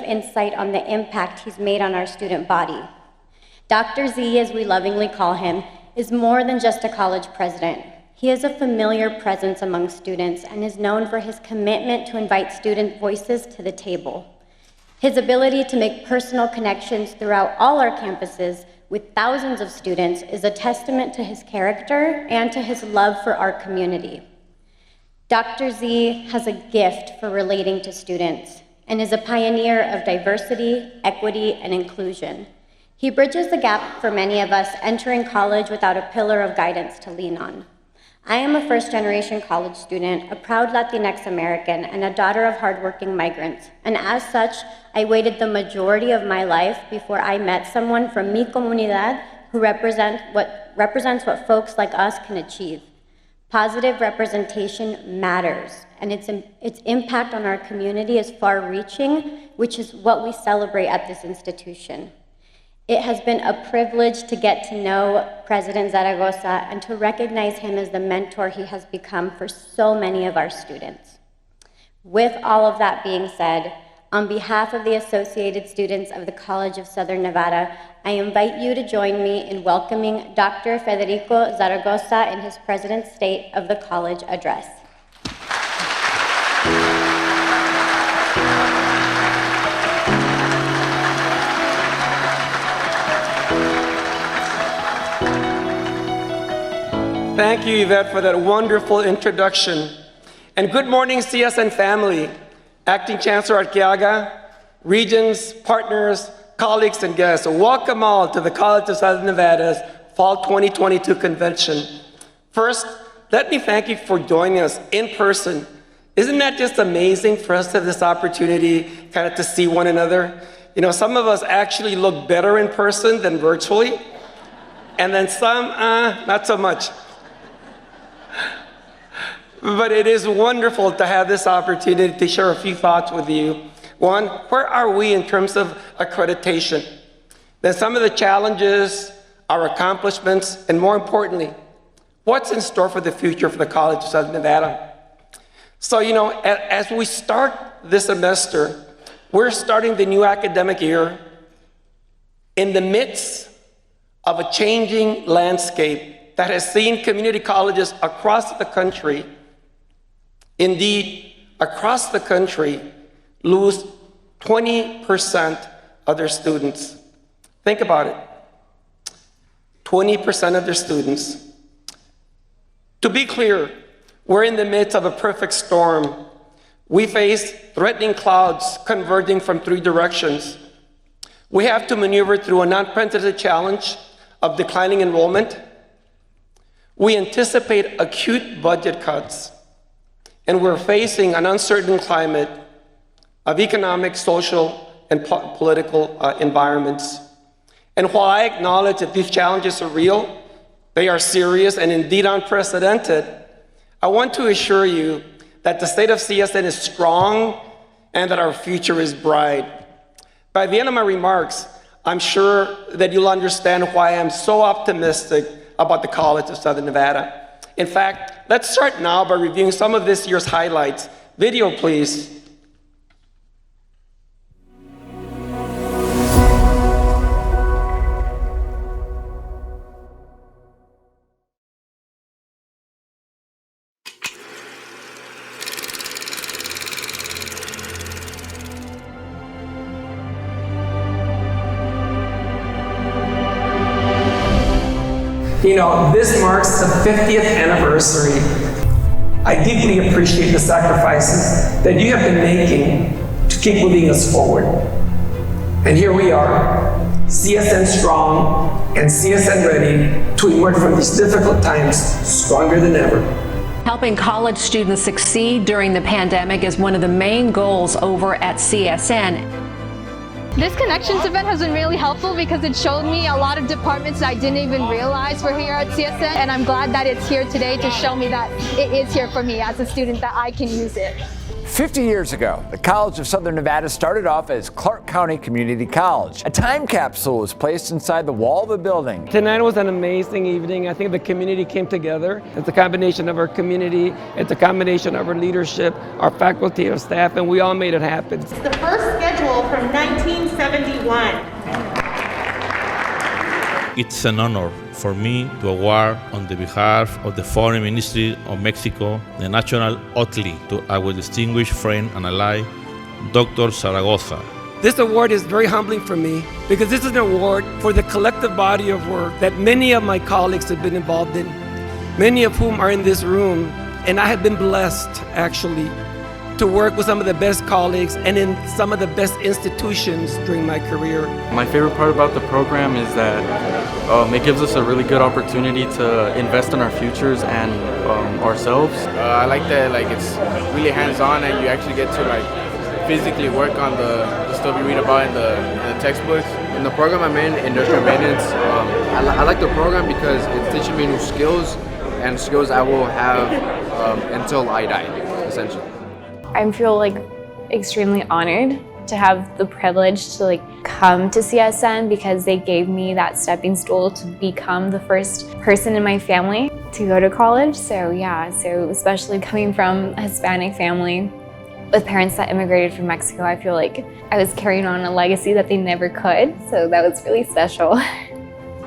insight on the impact he's made on our student body. Dr. Z, as we lovingly call him, is more than just a college president. He is a familiar presence among students and is known for his commitment to invite student voices to the table. His ability to make personal connections throughout all our campuses with thousands of students is a testament to his character and to his love for our community. Dr. Z has a gift for relating to students and is a pioneer of diversity, equity, and inclusion. He bridges the gap for many of us entering college without a pillar of guidance to lean on. I am a first-generation college student, a proud Latinx American, and a daughter of hardworking migrants. And as such, I waited the majority of my life before I met someone from mi comunidad who represents what folks like us can achieve. Positive representation matters, and its impact on our community is far-reaching, which is what we celebrate at this institution. It has been a privilege to get to know President Zaragoza and to recognize him as the mentor he has become for so many of our students. With all of that being said, on behalf of the Associated Students of the College of Southern Nevada, I invite you to join me in welcoming Dr. Federico Zaragoza in his President's State of the College address.
Thank you, Yvette, for that wonderful introduction. And good morning, CSN family, Acting Chancellor Arteaga, regents, partners, colleagues, and guests. Welcome all to the College of Southern Nevada's Fall 2022 Convention. First, let me thank you for joining us in person. Isn't that just amazing for us to have this opportunity kind of to see one another? You know, some of us actually look better in person than virtually, and then some, not so much. But it is wonderful to have this opportunity to share a few thoughts with you. One, where are we in terms of accreditation? Then some of the challenges, our accomplishments, and more importantly, what's in store for the future for the College of Southern Nevada? So, you know, as we start this semester, we're starting the new academic year in the midst of a changing landscape that has seen community colleges across the country, indeed, across the country, lose 20% of their students. Think about it. 20% of their students. To be clear, we're in the midst of a perfect storm. We face threatening clouds converging from three directions. We have to maneuver through an unprecedented challenge of declining enrollment. We anticipate acute budget cuts, and we're facing an uncertain climate of economic, social, and political environments. And while I acknowledge that these challenges are real, they are serious and indeed unprecedented, I want to assure you that the state of CSN is strong and that our future is bright. By the end of my remarks, I'm sure that you'll understand why I'm so optimistic about the College of Southern Nevada. In fact, let's start now by reviewing some of this year's highlights. Video, please. You know, this marks the 50th anniversary. I deeply appreciate the sacrifices that you have been making to keep moving us forward. And here we are, CSN strong and CSN ready to emerge from these difficult times stronger than ever.
Helping college students succeed during the pandemic is one of the main goals over at CSN.
This Connections event has been really helpful because it showed me a lot of departments that I didn't even realize were here at CSN, and I'm glad that it's here today to show me that it is here for me as a student, that I can use it.
50 years ago, the College of Southern Nevada started off as Clark County Community College. A time capsule was placed inside the wall of the building.
Tonight was an amazing evening. I think the community came together. It's a combination of our community, it's a combination of our leadership, our faculty, our staff, and we all made it happen.
It's the first schedule from 1971.
It's an honor for me to award on the behalf of the Foreign Ministry of Mexico the National Athlete to our distinguished friend and ally, Dr. Zaragoza.
This award is very humbling for me because this is an award for the collective body of work that many of my colleagues have been involved in, many of whom are in this room, and I have been blessed, actually, to work with some of the best colleagues and in some of the best institutions during my career.
My favorite part about the program is that it gives us a really good opportunity to invest in our futures and ourselves.
I like that it's really hands-on and you actually get to physically work on the stuff you read about in the textbooks. In the program I'm in, industrial maintenance, I like the program because it's teaching me new skills and skills I will have until I die, essentially.
I feel extremely honored to have the privilege to come to CSN because they gave me that stepping stool to become the first person in my family to go to college. So yeah, so especially coming from a Hispanic family with parents that immigrated from Mexico, I feel like I was carrying on a legacy that they never could. So that was really special.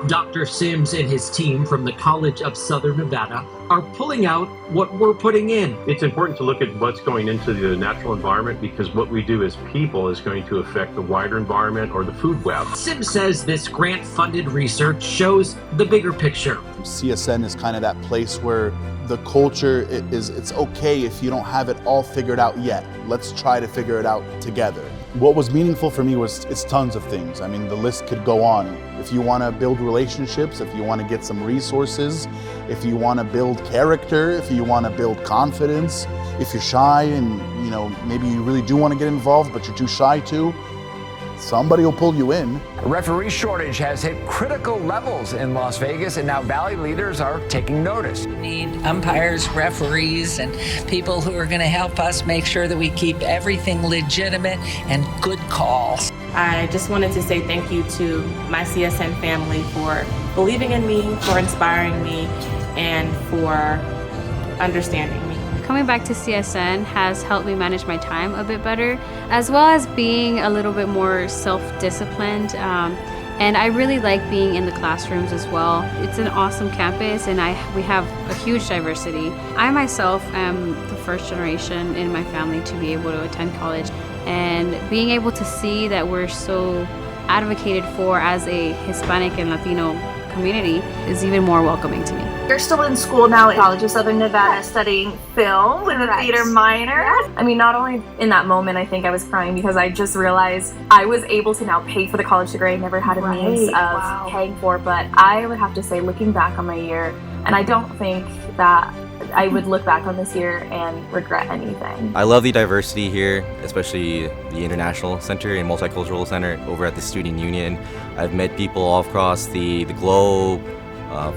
Dr. Sims and his team from the College of Southern Nevada are pulling out what we're putting in.
It's important to look at what's going into the natural environment because what we do as people is going to affect the wider environment or the food web.
Sims says this grant-funded research shows the bigger picture.
CSN is kind of that place where the culture is, it's okay if you don't have it all figured out yet. Let's try to figure it out together. What was meaningful for me was it's tons of things. I mean, the list could go on. If you want to build relationships, if you want to get some resources, if you want to build character, if you want to build confidence, if you're shy and maybe you really do want to get involved but you're too shy to, somebody will pull you in.
A referee shortage has hit critical levels in Las Vegas, and now Valley leaders are taking notice.
We need umpires, referees, and people who are going to help us make sure that we keep everything legitimate and good calls.
I just wanted to say thank you to my CSN family for believing in me, for inspiring me, and for understanding me.
Coming back to CSN has helped me manage my time a bit better, as well as being a little bit more self-disciplined. And I really like being in the classrooms as well. It's an awesome campus and we have a huge diversity. I myself am the first generation in my family to be able to attend college, and being able to see that we're so advocated for as a Hispanic and Latino community is even more welcoming to me.
You're still in school now at College of Southern Nevada studying film with a theater minor.
I mean, not only in that moment, I think I was crying because I just realized I was able to now pay for the college degree I never had a means of paying for, but I would have to say, looking back on my year, and I don't think that I would look back on this year and regret anything.
I love the diversity here, especially the International Center and Multicultural Center over at the Student Union. I've met people all across the globe,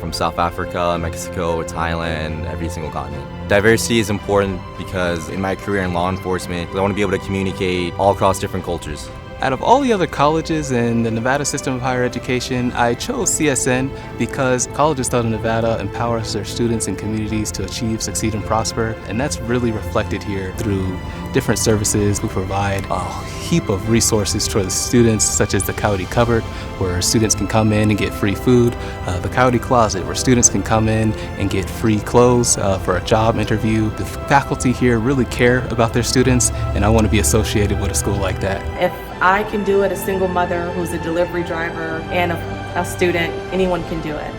from South Africa, Mexico, Thailand, every single continent. Diversity is important because in my career in law enforcement, I want to be able to communicate all across different cultures.
Out of all the other colleges in the Nevada system of higher education, I chose CSN because College of Southern Nevada empowers their students and communities to achieve, succeed, and prosper, and that's really reflected here through different services. We provide a heap of resources for the students, such as the Coyote Cupboard, where students can come in and get free food, the Coyote Closet, where students can come in and get free clothes for a job interview. The faculty here really care about their students, and I want to be associated with a school like that.
If I can do it, a single mother who's a delivery driver and a student, anyone can do it.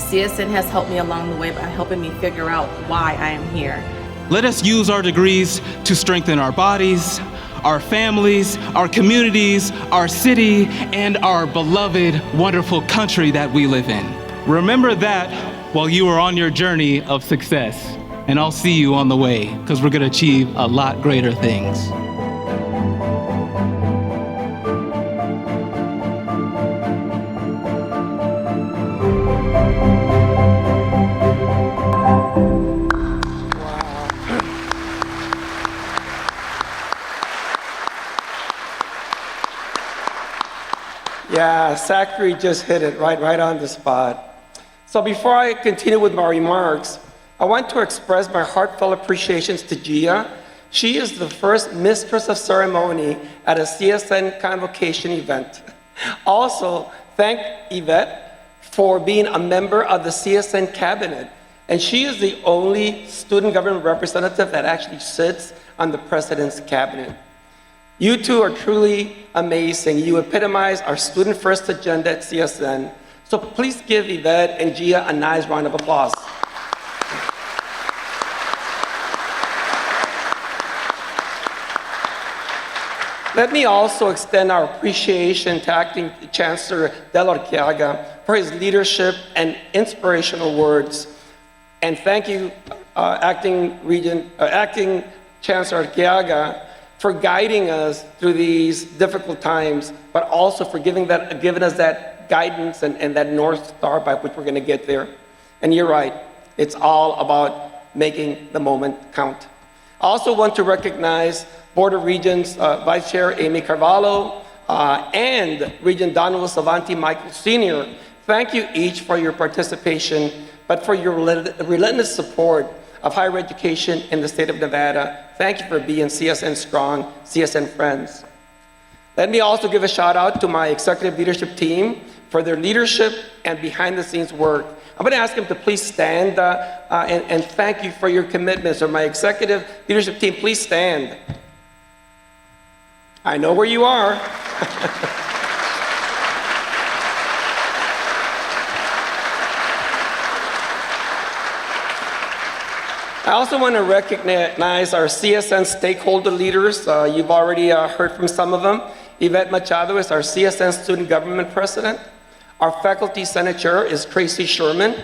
CSN has helped me along the way by helping me figure out why I am here.
Let us use our degrees to strengthen our bodies, our families, our communities, our city, and our beloved, wonderful country that we live in. Remember that while you are on your journey of success, and I'll see you on the way, because we're going to achieve a lot greater things.
Yeah, Zachary just hit it right on the spot. So before I continue with my remarks, I want to express my heartfelt appreciations to Gia. She is the first mistress of ceremony at a CSN Convocation event. Also, thank Yvette for being a member of the CSN cabinet. And she is the only student government representative that actually sits on the president's cabinet. You two are truly amazing. You epitomize our student-first agenda at CSN. So please give Yvette and Gia a nice round of applause. Let me also extend our appreciation to Acting Chancellor Del Orquiaga for his leadership and inspirational words. And thank you, Acting Chancellor Orquiaga, for guiding us through these difficult times, but also for giving us that guidance and that North Star by which we're going to get there. And you're right, it's all about making the moment count. I also want to recognize Board of Regents Vice Chair Amy Carvalho and Regent Donald Savanti Michael Sr. Thank you each for your participation, but for your relentless support of higher education in the state of Nevada. Thank you for being CSN strong, CSN friends. Let me also give a shout out to my executive leadership team for their leadership and behind-the-scenes work. I'm going to ask them to please stand and thank you for your commitments. So my executive leadership team, please stand. I know where you are. I also want to recognize our CSN stakeholder leaders. You've already heard from some of them. Yvette Machado is our CSN Student Government President. Our Faculty Senate Chair is Tracy Sherman.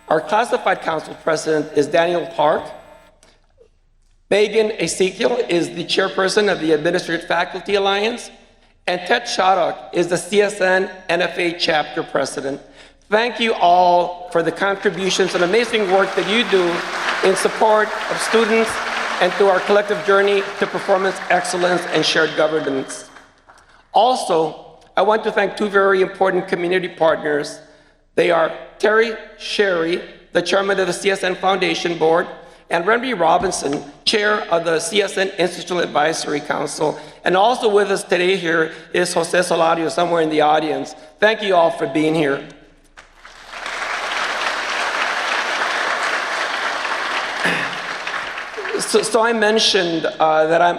Our Classified Council President is Daniel Park. Megan Ezekiel is the Chairperson of the Administrative Faculty Alliance. And Ted Shattuck is the CSN NFA Chapter President. Thank you all for the contributions and amazing work that you do in support of students and through our collective journey to performance excellence and shared governance. Also, I want to thank two very important community partners. They are Terry Sherry, the chairman of the CSN Foundation Board, and Renby Robinson, chair of the CSN Institutional Advisory Council. And also with us today here is Jose Solario, somewhere in the audience. Thank you all for being here. So I mentioned that I'm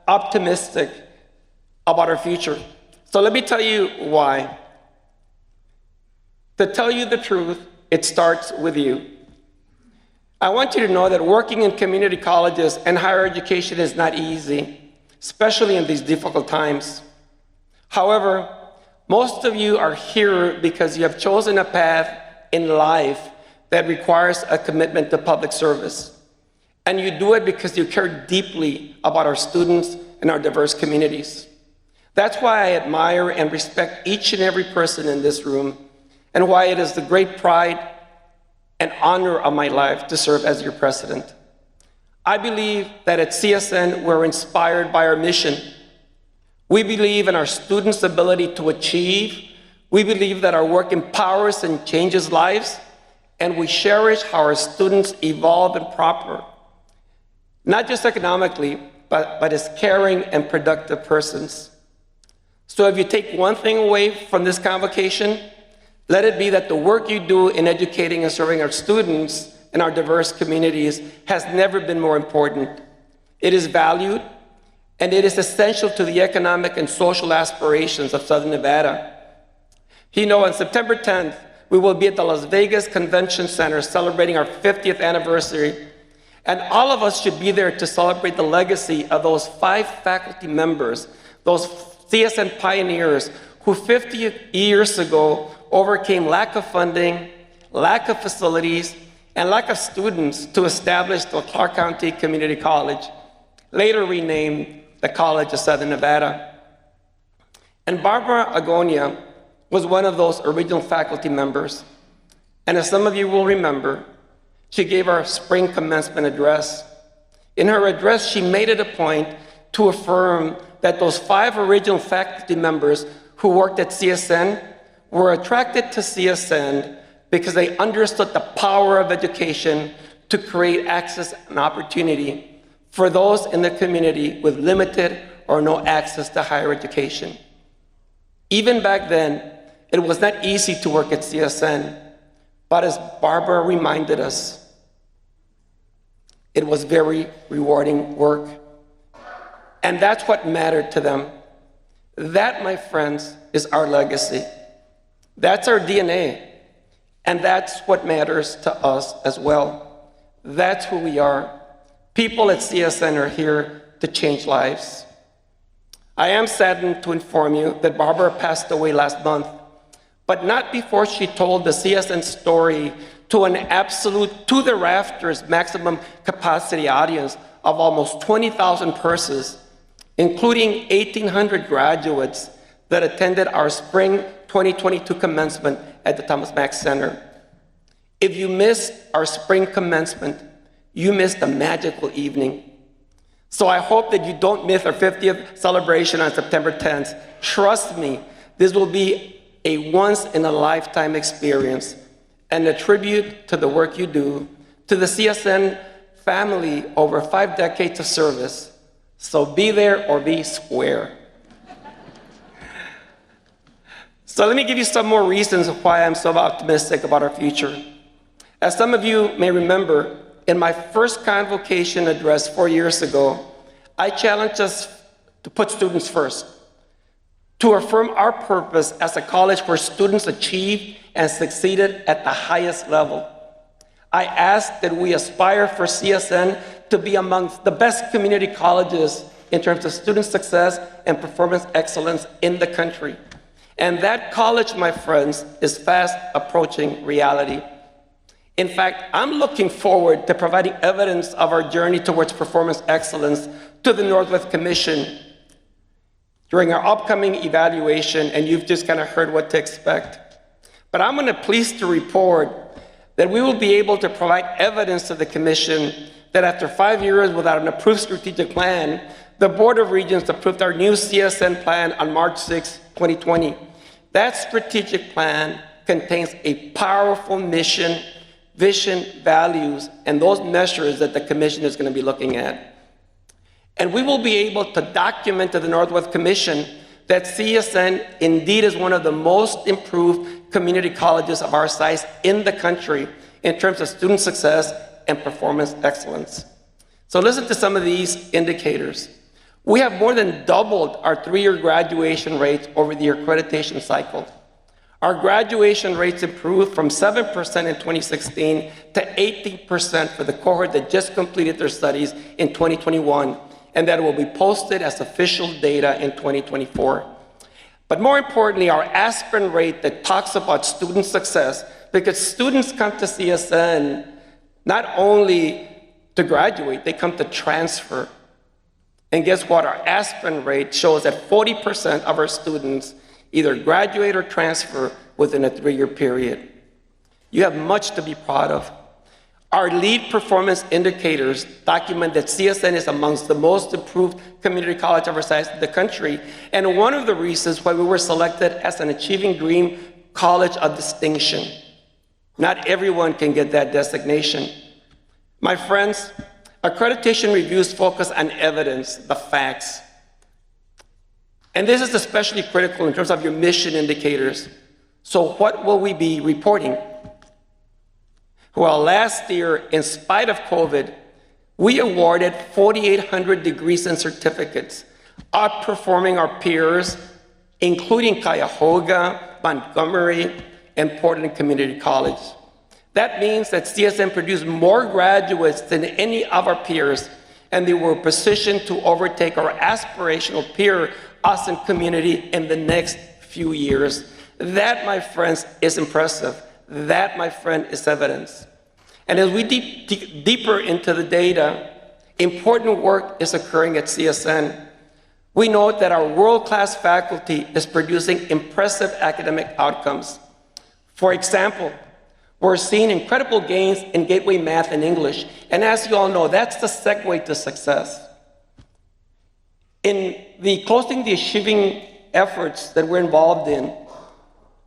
optimistic about our future. So let me tell you why. To tell you the truth, it starts with you. I want you to know that working in community colleges and higher education is not easy, especially in these difficult times. However, most of you are here because you have chosen a path in life that requires a commitment to public service. And you do it because you care deeply about our students and our diverse communities. That's why I admire and respect each and every person in this room, and why it is the great pride and honor of my life to serve as your president. I believe that at CSN, we're inspired by our mission. We believe in our students' ability to achieve. We believe that our work empowers and changes lives, and we cherish how our students evolve and prosper. Not just economically, but as caring and productive persons. So if you take one thing away from this convocation, let it be that the work you do in educating and serving our students in our diverse communities has never been more important. It is valued, and it is essential to the economic and social aspirations of Southern Nevada. You know, on September 10th, we will be at the Las Vegas Convention Center celebrating our 50th anniversary. And all of us should be there to celebrate the legacy of those 5 faculty members, those CSN pioneers who 50 years ago overcame lack of funding, lack of facilities, and lack of students to establish the Clark County Community College, later renamed the College of Southern Nevada. And Barbara Agonia was one of those original faculty members. And as some of you will remember, she gave our spring commencement address. In her address, she made it a point to affirm that those 5 original faculty members who worked at CSN were attracted to CSN because they understood the power of education to create access and opportunity for those in the community with limited or no access to higher education. Even back then, it was not easy to work at CSN, but as Barbara reminded us, it was very rewarding work. And that's what mattered to them. That, my friends, is our legacy. That's our DNA. And that's what matters to us as well. That's who we are. People at CSN are here to change lives. I am saddened to inform you that Barbara passed away last month, but not before she told the CSN story to an absolute, to the rafters, maximum capacity audience of almost 20,000 persons, including 1,800 graduates that attended our spring 2022 commencement at the Thomas Mack Center. If you missed our spring commencement, you missed a magical evening. So I hope that you don't miss our 50th celebration on September 10th. Trust me, this will be a once-in-a-lifetime experience and a tribute to the work you do, to the CSN family over 5 decades of service. So be there or be square. So let me give you some more reasons why I'm so optimistic about our future. As some of you may remember, in my first convocation address 4 years ago, I challenged us to put students first, to affirm our purpose as a college where students achieved and succeeded at the highest level. I asked that we aspire for CSN to be amongst the best community colleges in terms of student success and performance excellence in the country. And that college, my friends, is fast approaching reality. In fact, I'm looking forward to providing evidence of our journey towards performance excellence to the Northwest Commission during our upcoming evaluation, and you've just kind of heard what to expect. But I'm going to pleased to report that we will be able to provide evidence to the Commission that after 5 years without an approved strategic plan, the Board of Regents approved our new CSN plan on March 6, 2020. That strategic plan contains a powerful mission, vision, values, and those measures that the Commission is going to be looking at. And we will be able to document to the Northwest Commission that CSN indeed is one of the most improved community colleges of our size in the country in terms of student success and performance excellence. So listen to some of these indicators. We have more than doubled our 3-year graduation rates over the accreditation cycle. Our graduation rates improved from 7% in 2016 to 18% for the cohort that just completed their studies in 2021, and that will be posted as official data in 2024. But more importantly, our aspirant rate that talks about student success, because students come to CSN not only to graduate, they come to transfer. And guess what? Our aspirant rate shows that 40% of our students either graduate or transfer within a 3-year period. You have much to be proud of. Our lead performance indicators document that CSN is amongst the most improved community college of our size in the country, and one of the reasons why we were selected as an Achieving Dream College of Distinction. Not everyone can get that designation. My friends, accreditation reviews focus on evidence, the facts. And this is especially critical in terms of your mission indicators. So what will we be reporting? Well, last year, in spite of COVID, we awarded 4,800 degrees and certificates, outperforming our peers, including Cuyahoga, Montgomery, and Portland Community College. That means that CSN produced more graduates than any of our peers, and they were positioned to overtake our aspirational peer, Austin Community, in the next few years. That, my friends, is impressive. That, my friend, is evidence. And as we dig deeper into the data, important work is occurring at CSN. We note that our world-class faculty is producing impressive academic outcomes. For example, we're seeing incredible gains in Gateway Math and English. And as you all know, that's the segue to success. In the Closing the Achieving efforts that we're involved in,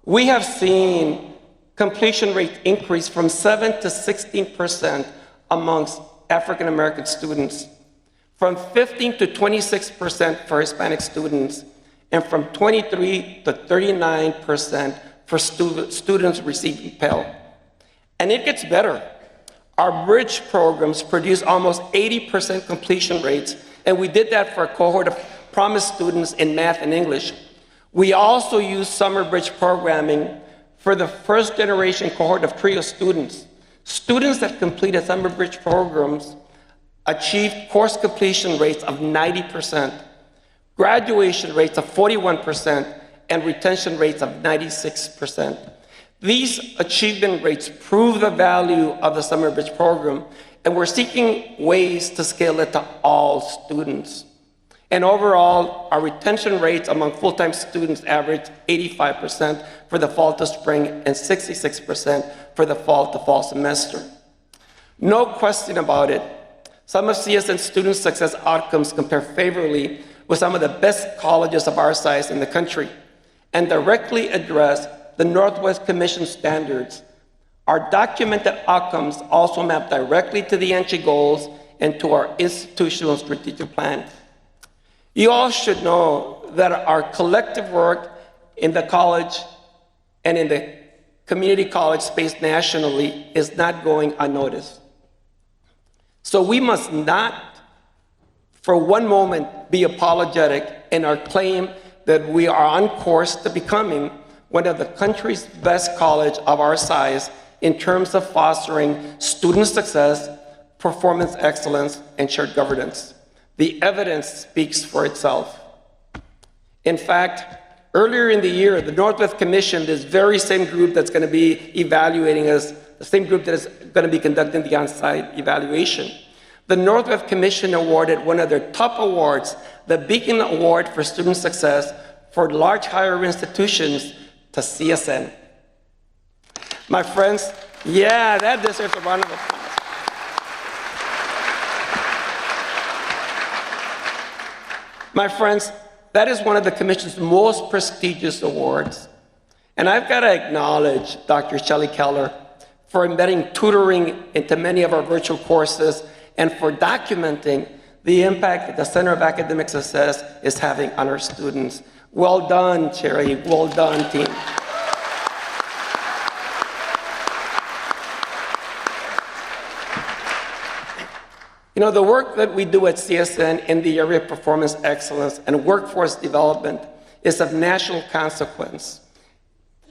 we have seen completion rate increase from 7 to 16% amongst African American students, from 15 to 26% for Hispanic students, and from 23 to 39% for students receiving Pell. And it gets better. Our bridge programs produce almost 80% completion rates, and we did that for a cohort of promised students in math and English. We also use summer bridge programming for the first generation cohort of TRIO students. Students that completed summer bridge programs achieved course completion rates of 90%, graduation rates of 41%, and retention rates of 96%. These achievement rates prove the value of the summer bridge program, and we're seeking ways to scale it to all students. And overall, our retention rates among full-time students averaged 85% for the fall to spring and 66% for the fall to fall semester. No question about it, some of CSN student success outcomes compare favorably with some of the best colleges of our size in the country and directly address the Northwest Commission standards. Our documented outcomes also map directly to the entry goals and to our institutional strategic plan. You all should know that our collective work in the college and in the community college space nationally is not going unnoticed. So we must not, for one moment, be apologetic in our claim that we are on course to becoming one of the country's best college of our size in terms of fostering student success, performance excellence, and shared governance. The evidence speaks for itself. In fact, earlier in the year, the Northwest Commission, this very same group that's going to be evaluating us, the same group that is going to be conducting the on-site evaluation, the Northwest Commission awarded one of their top awards, the Beacon Award for Student Success for large higher institutions, to CSN. My friends, yeah, that deserves a round of applause. My friends, that is one of the Commission's most prestigious awards. And I've got to acknowledge Dr. Shelley Keller for embedding tutoring into many of our virtual courses and for documenting the impact that the Center of Academic Success is having on our students. Well done, Cherry. Well done, team. You know, the work that we do at CSN in the area of performance excellence and workforce development is of national consequence,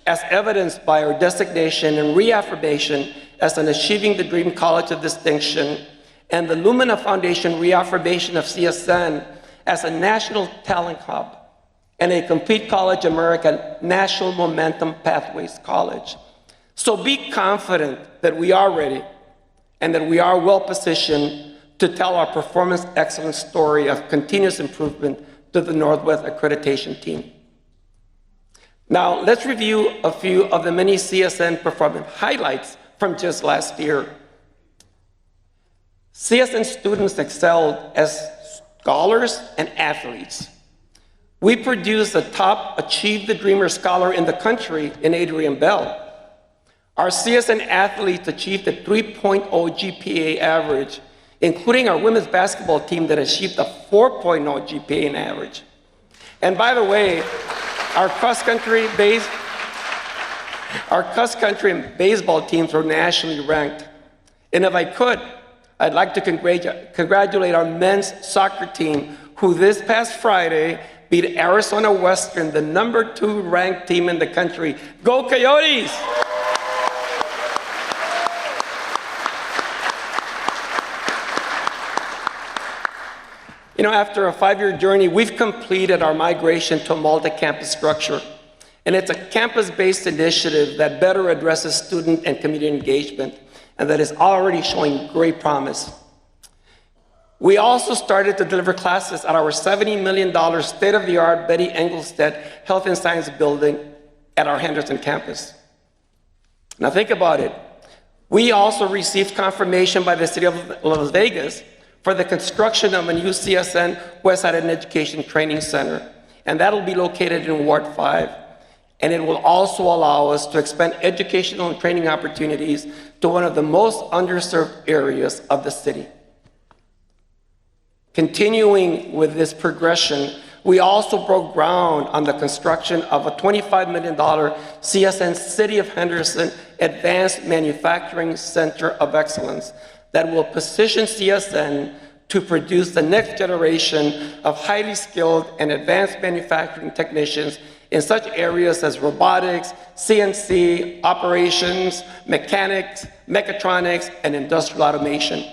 as evidenced by our designation and reaffirmation as an Achieving the Dream College of Distinction and the Lumina Foundation reaffirmation of CSN as a national talent hub and a complete college American national momentum pathways college. So be confident that we are ready and that we are well positioned to tell our performance excellence story of continuous improvement to the Northwest accreditation team. Now, let's review a few of the many CSN performance highlights from just last year. CSN students excelled as scholars and athletes. We produced a top Achieve the Dreamer scholar in the country in Adrian Bell. Our CSN athletes achieved a 3.0 GPA average, including our women's basketball team that achieved a 4.0 GPA in average. And by the way, our cross-country and baseball teams were nationally ranked. And if I could, I'd like to congratulate our men's soccer team, who this past Friday beat Arizona Western, the #2 ranked team in the country. Go Coyotes! You know, after a 5-year journey, we've completed our migration to a multi-campus structure. And it's a campus-based initiative that better addresses student and community engagement and that is already showing great promise. We also started to deliver classes at our $70 million state-of-the-art Betty Engelstedt Health and Science building at our Henderson campus. Now think about it. We also received confirmation by the city of Las Vegas for the construction of a new CSN Westside Education Training Center, and that'll be located in Ward 5. And it will also allow us to expand educational and training opportunities to one of the most underserved areas of the city. Continuing with this progression, we also broke ground on the construction of a $25 million CSN City of Henderson Advanced Manufacturing Center of Excellence that will position CSN to produce the next generation of highly skilled and advanced manufacturing technicians in such areas as robotics, CNC, operations, mechanics, mechatronics, and industrial automation.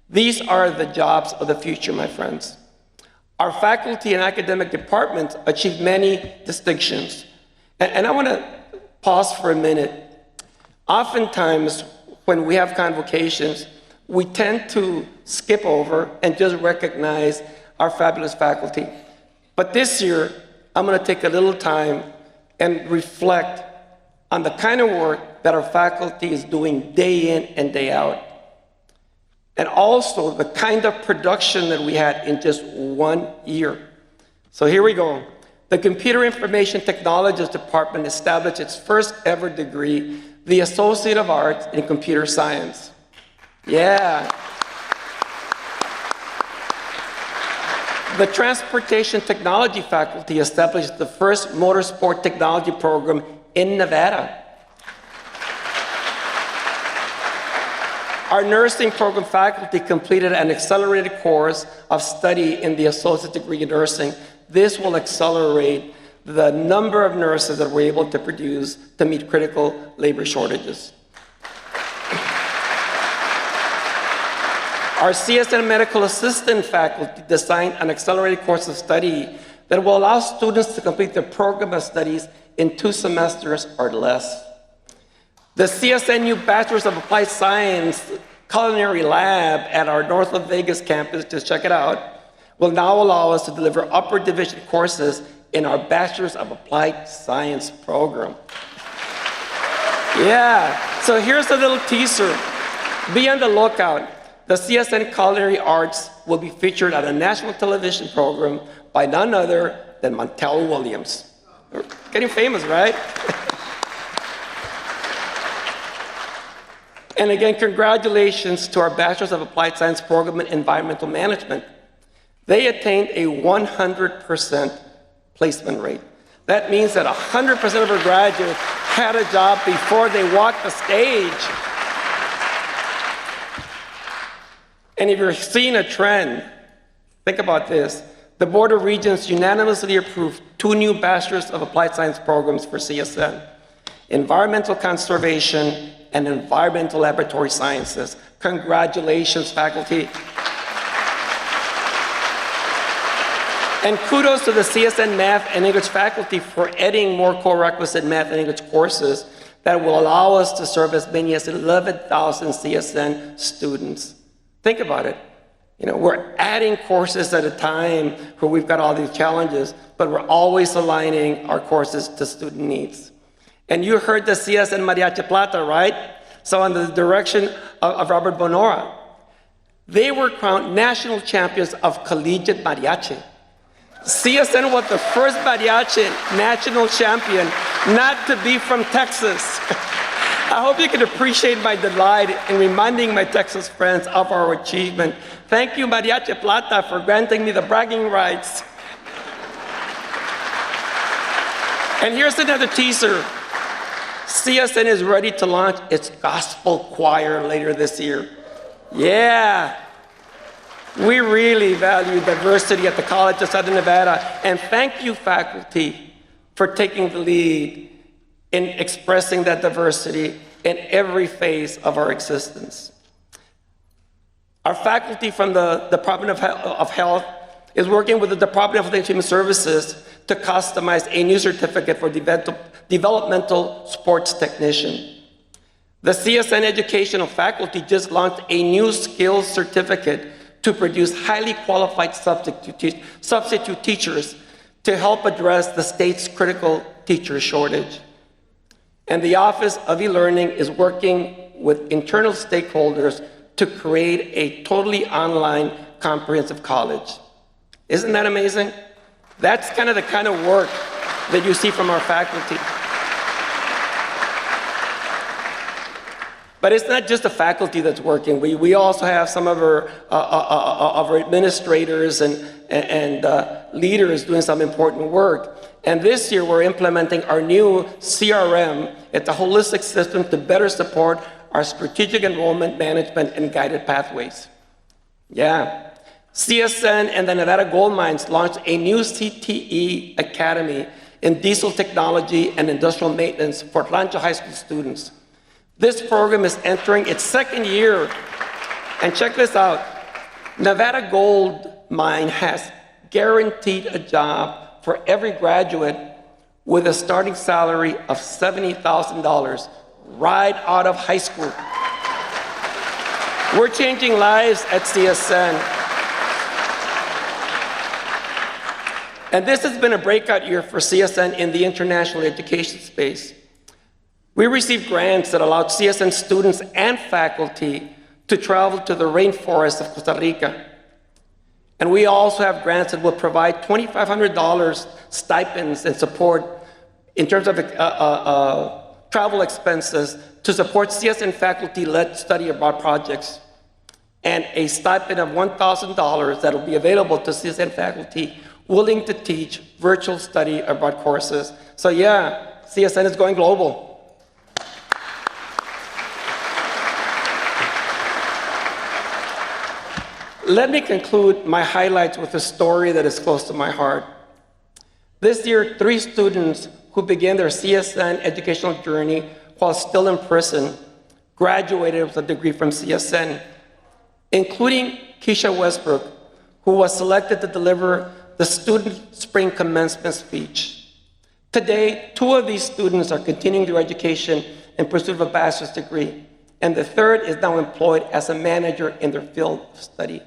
These are the jobs of the future, my friends. Our faculty and academic departments achieved many distinctions. And I want to pause for a minute. Oftentimes, when we have convocations, we tend to skip over and just recognize our fabulous faculty. But this year, I'm going to take a little time and reflect on the kind of work that our faculty is doing day in and day out. And also the kind of production that we had in just 1 year. So here we go. The Computer Information Technologies Department established its first ever degree, the Associate of Arts in Computer Science. Yeah. The Transportation Technology faculty established the first motorsport technology program in Nevada. Our nursing program faculty completed an accelerated course of study in the associate degree in nursing. This will accelerate the number of nurses that we're able to produce to meet critical labor shortages. Our CSN medical assistant faculty designed an accelerated course of study that will allow students to complete their program of studies in 2 semesters or less. The CSNU Bachelor's of Applied Science Culinary Lab at our North Las Vegas campus, just check it out, will now allow us to deliver upper division courses in our Bachelor's of Applied Science program. Yeah, so here's a little teaser. Be on the lookout. The CSN Culinary Arts will be featured on a national television program by none other than Montel Williams. We're getting famous, right? And again, congratulations to our Bachelor's of Applied Science program in Environmental Management. They attained a 100% placement rate. That means that 100% of our graduates had a job before they walked the stage. And if you're seeing a trend, think about this. The Board of Regents unanimously approved 2 new Bachelor's of Applied Science programs for CSN: Environmental Conservation and Environmental Laboratory Sciences. Congratulations, faculty. And kudos to the CSN Math and English faculty for adding more co-requisite math and English courses that will allow us to serve as many as 11,000 CSN students. Think about it. You know, we're adding courses at a time where we've got all these challenges, but we're always aligning our courses to student needs. And you heard the CSN Mariachi Plata, right? So under the direction of Robert Bonora, they were crowned national champions of collegiate mariachi. CSN was the first mariachi national champion not to be from Texas. I hope you can appreciate my delight in reminding my Texas friends of our achievement. Thank you, Mariachi Plata, for granting me the bragging rights. And here's another teaser. CSN is ready to launch its gospel choir later this year. Yeah. We really value diversity at the College of Southern Nevada, and thank you, faculty, for taking the lead in expressing that diversity in every phase of our existence. Our faculty from the Department of Health is working with the Department of Health and Human Services to customize a new certificate for developmental sports technician. The CSN educational faculty just launched a new skills certificate to produce highly qualified substitute teachers to help address the state's critical teacher shortage. And the Office of E-Learning is working with internal stakeholders to create a totally online comprehensive college. Isn't that amazing? That's kind of the kind of work that you see from our faculty. But it's not just the faculty that's working. We also have some of our administrators and leaders doing some important work. And this year we're implementing our new CRM. It's a holistic system to better support our strategic enrollment management and guided pathways. Yeah. CSN and the Nevada Gold Mines launched a new CTE Academy in diesel technology and industrial maintenance for Rancho High School students. This program is entering its 2nd year. And check this out. Nevada Gold Mine has guaranteed a job for every graduate with a starting salary of $70,000 right out of high school. We're changing lives at CSN. And this has been a breakout year for CSN in the international education space. We received grants that allowed CSN students and faculty to travel to the rainforests of Costa Rica. And we also have grants that will provide $2,500 stipends and support in terms of travel expenses to support CSN faculty-led study abroad projects, and a stipend of $1,000 that will be available to CSN faculty willing to teach virtual study abroad courses. So yeah, CSN is going global. Let me conclude my highlights with a story that is close to my heart. This year, 3 students who began their CSN educational journey while still in prison graduated with a degree from CSN, including Keisha Westbrook, who was selected to deliver the student spring commencement speech. Today, 2 of these students are continuing their education in pursuit of a bachelor's degree, and the third is now employed as a manager in their field of study.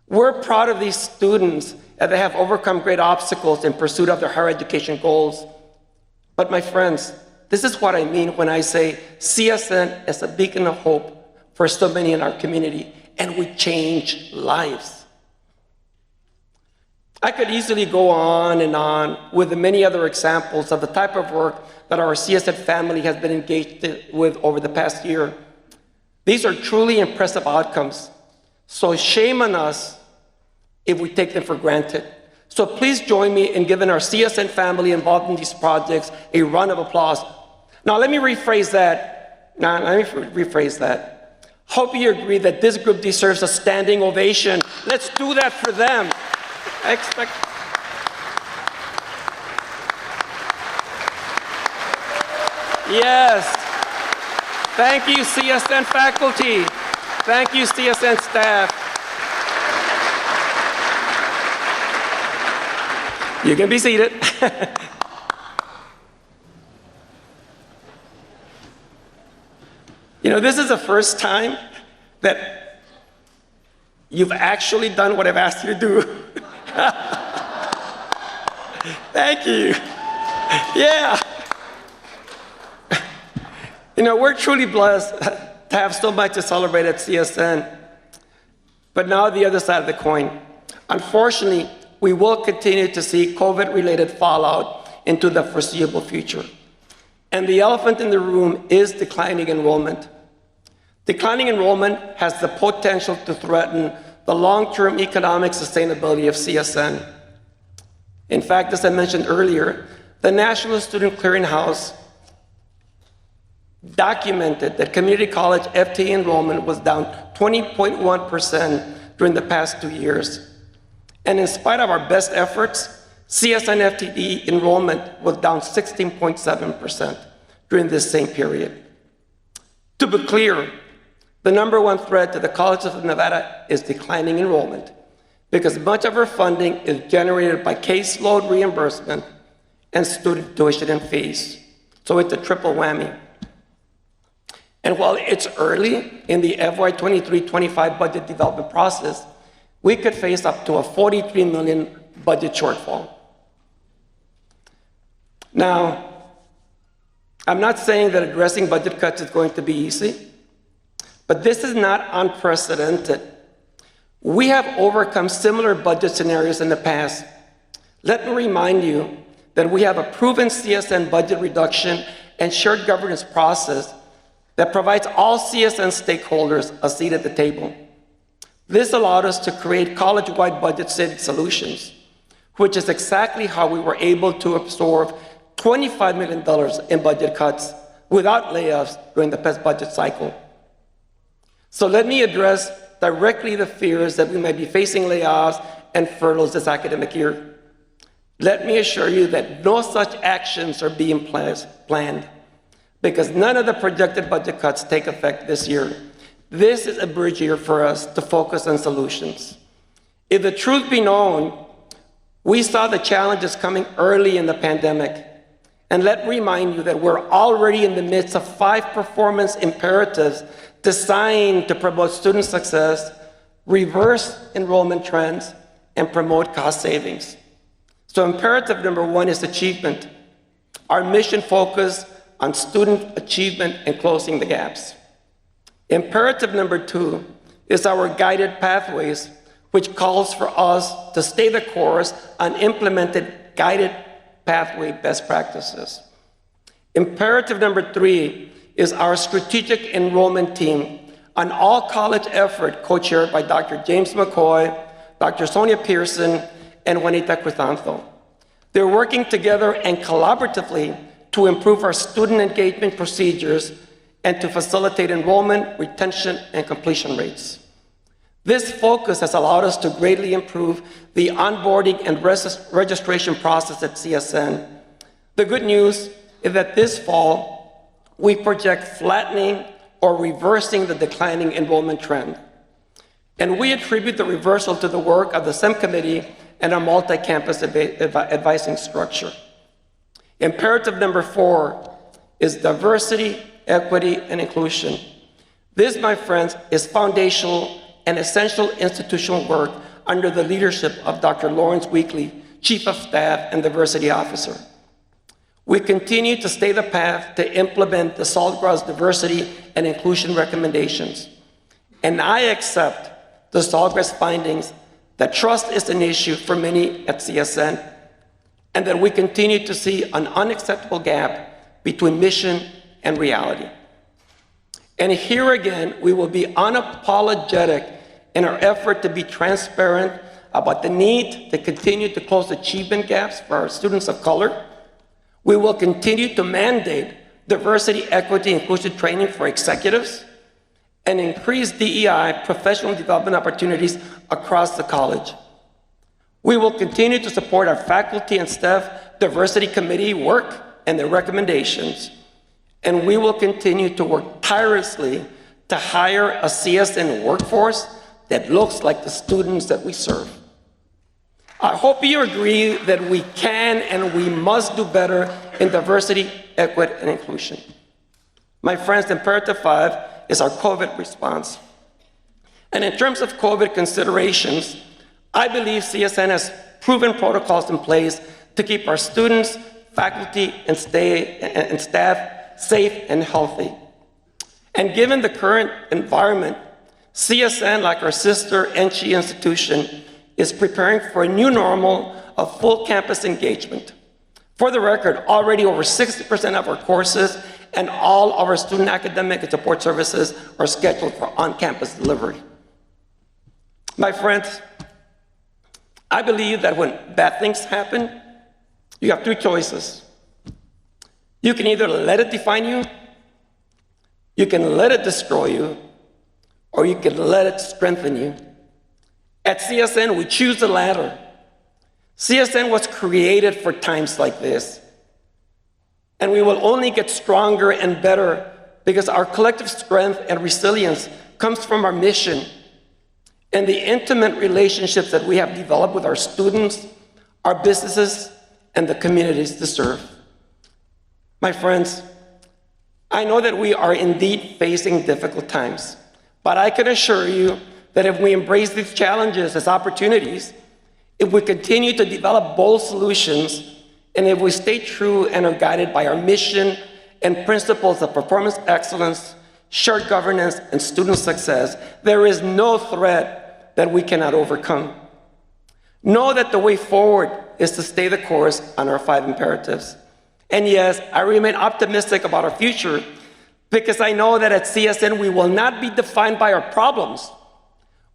We're proud of these students as they have overcome great obstacles in pursuit of their higher education goals. But my friends, this is what I mean when I say CSN is a beacon of hope for so many in our community, and we change lives. I could easily go on and on with the many other examples of the type of work that our CSN family has been engaged with over the past year. These are truly impressive outcomes. So shame on us if we take them for granted. So please join me in giving our CSN family involved in these projects a round of applause. Now let me rephrase that. Hope you agree that this group deserves a standing ovation. Let's do that for them. Yes. Thank you, CSN faculty. Thank you, CSN staff. You can be seated. You know, this is the first time that you've actually done what I've asked you to do. Thank you. Yeah. You know, we're truly blessed to have so much to celebrate at CSN. But now the other side of the coin. Unfortunately, we will continue to see COVID-related fallout into the foreseeable future. And the elephant in the room is declining enrollment. Declining enrollment has the potential to threaten the long-term economic sustainability of CSN. In fact, as I mentioned earlier, the National Student Clearinghouse documented that community college FTE enrollment was down 20.1% during the past 2 years. And in spite of our best efforts, CSN FTE enrollment was down 16.7% during this same period. To be clear, the #1 threat to the College of Nevada is declining enrollment, because much of our funding is generated by caseload reimbursement and student tuition and fees. So it's a triple whammy. And while it's early in the FY 23-25 budget development process, we could face up to a $43 million budget shortfall. Now, I'm not saying that addressing budget cuts is going to be easy, but this is not unprecedented. We have overcome similar budget scenarios in the past. Let me remind you that we have a proven CSN budget reduction and shared governance process that provides all CSN stakeholders a seat at the table. This allowed us to create college-wide budget-saving solutions, which is exactly how we were able to absorb $25 million in budget cuts without layoffs during the past budget cycle. So let me address directly the fears that we might be facing layoffs and furloughs this academic year. Let me assure you that no such actions are being planned, because none of the projected budget cuts take effect this year. This is a bridge year for us to focus on solutions. If the truth be known, we saw the challenges coming early in the pandemic. And let me remind you that we're already in the midst of 5 performance imperatives designed to promote student success, reverse enrollment trends, and promote cost savings. So imperative #1 is achievement. Our mission focused on student achievement and closing the gaps. Imperative #2 is our guided pathways, which calls for us to stay the course on implemented guided pathway best practices. Imperative #3 is our strategic enrollment team, an all-college effort co-chaired by Dr. James McCoy, Dr. Sonia Pearson, and Juanita Crisanto. They're working together and collaboratively to improve our student engagement procedures and to facilitate enrollment, retention, and completion rates. This focus has allowed us to greatly improve the onboarding and registration process at CSN. The good news is that this fall, we project flattening or reversing the declining enrollment trend. And we attribute the reversal to the work of the SEM committee and our multi-campus advising structure. Imperative number 4 is diversity, equity, and inclusion. This, my friends, is foundational and essential institutional work under the leadership of Dr. Lawrence Weekly, Chief of Staff and Diversity Officer. We continue to stay the path to implement the Saltgrass diversity and inclusion recommendations. And I accept the Saltgrass findings that trust is an issue for many at CSN, and that we continue to see an unacceptable gap between mission and reality. And here again, we will be unapologetic in our effort to be transparent about the need to continue to close achievement gaps for our students of color. We will continue to mandate diversity, equity, inclusion training for executives and increase DEI professional development opportunities across the college. We will continue to support our faculty and staff diversity committee work and their recommendations. And we will continue to work tirelessly to hire a CSN workforce that looks like the students that we serve. I hope you agree that we can and we must do better in diversity, equity, and inclusion. My friends, imperative 5 is our COVID response. And in terms of COVID considerations, I believe CSN has proven protocols in place to keep our students, faculty, and staff safe and healthy. And given the current environment, CSN, like our sister NC institution, is preparing for a new normal of full campus engagement. For the record, already over 60% of our courses and all of our student academic and support services are scheduled for on-campus delivery. My friends, I believe that when bad things happen, you have 3 choices. You can either let it define you, you can let it destroy you, or you can let it strengthen you. At CSN, we choose the latter. CSN was created for times like this. And we will only get stronger and better because our collective strength and resilience comes from our mission and the intimate relationships that we have developed with our students, our businesses, and the communities to serve. My friends, I know that we are indeed facing difficult times, but I can assure you that if we embrace these challenges as opportunities, if we continue to develop bold solutions, and if we stay true and are guided by our mission and principles of performance excellence, shared governance, and student success, there is no threat that we cannot overcome. Know that the way forward is to stay the course on our 5 imperatives. And yes, I remain optimistic about our future because I know that at CSN we will not be defined by our problems.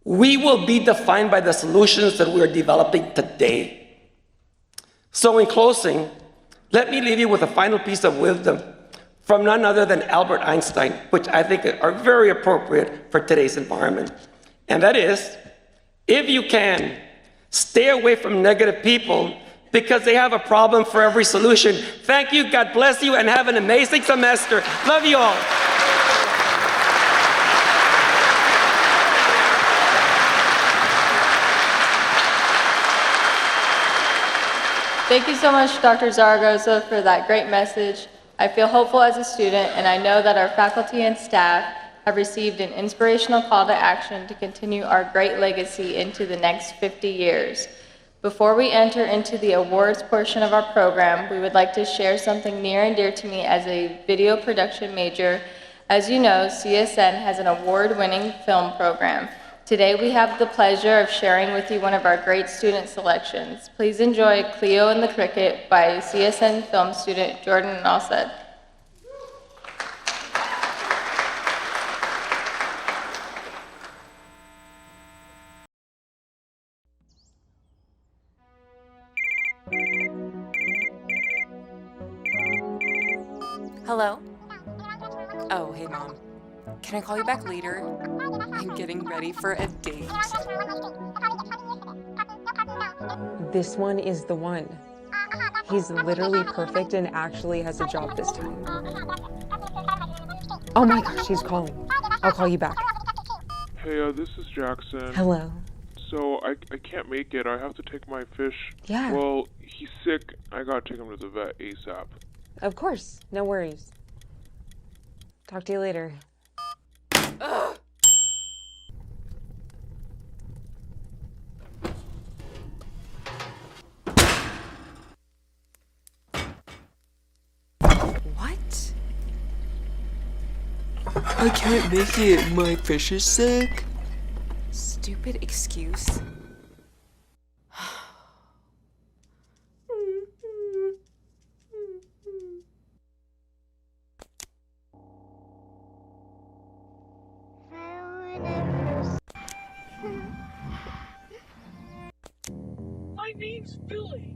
We will be defined by the solutions that we are developing today. So in closing, let me leave you with a final piece of wisdom from none other than Albert Einstein, which I think are very appropriate for today's environment. And that is, if you can, stay away from negative people because they have a problem for every solution. Thank you, God bless you, and have an amazing semester. Love you all.
Thank you so much, Dr. Zaragoza, for that great message. I feel hopeful as a student, and I know that our faculty and staff have received an inspirational call to action to continue our great legacy into the next 50 years. Before we enter into the awards portion of our program, we would like to share something near and dear to me as a video production major. As you know, CSN has an award-winning film program. Today we have the pleasure of sharing with you one of our great student selections. Please enjoy Cleo and the Cricket by CSN film student Jordan Alsed.
Hello? Oh, hey, Mom. Can I call you back later? I'm getting ready for a date. This one is the one. He's literally perfect and actually has a job this time. Oh my gosh, he's calling. I'll call you back.
Hey, this is Jackson.
Hello.
So, I can't make it. I have to take my fish.
Yeah.
Well, he's sick. I gotta take him to the vet ASAP.
Of course, no worries. Talk to you later. Ugh. What?
I can't make it. My fish is sick.
Stupid excuse.
My name's Billy.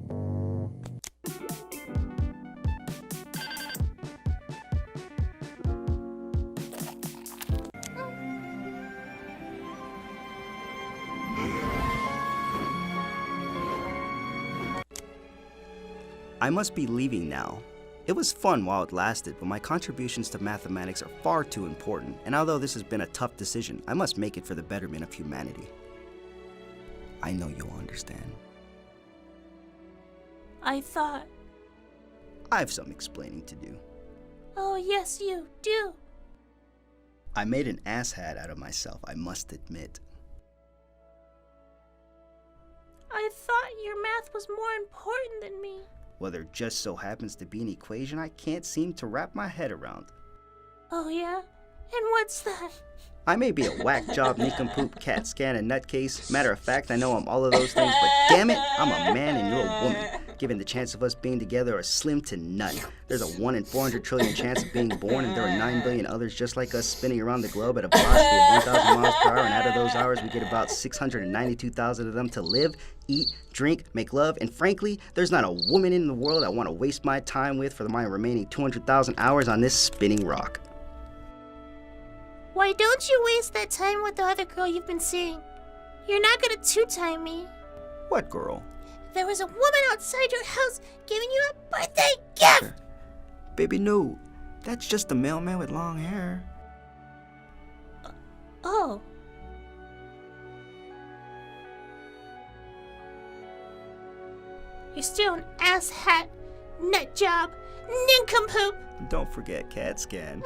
I must be leaving now. It was fun while it lasted, but my contributions to mathematics are far too important, and although this has been a tough decision, I must make it for the betterment of humanity. I know you'll understand.
I thought.
I have some explaining to do.
Oh, yes, you do.
I made an asshat out of myself, I must admit.
I thought your math was more important than me.
Well, there just so happens to be an equation I can't seem to wrap my head around.
Oh, yeah? And what's that?
I may be a whack job, nincompoop, cat scan, and nutcase. Matter of fact, I know I'm all of those things, but damn it, I'm a man and you're a woman. Given the chance of us being together are slim to none. There's a 1 in 400 trillion chance of being born, and there are 9 billion others just like us spinning around the globe at a velocity of 1,000 miles per hour, and out of those hours, we get about 692,000 of them to live, eat, drink, make love, and frankly, there's not a woman in the world I want to waste my time with for my remaining 200,000 hours on this spinning rock.
Why don't you waste that time with the other girl you've been seeing? You're not gonna two-time me.
What girl?
There was a woman outside your house giving you a birthday gift!
Baby, no. That's just a mailman with long hair.
Oh. You're still an asshat, nut job, nincompoop!
Don't forget CAT scan.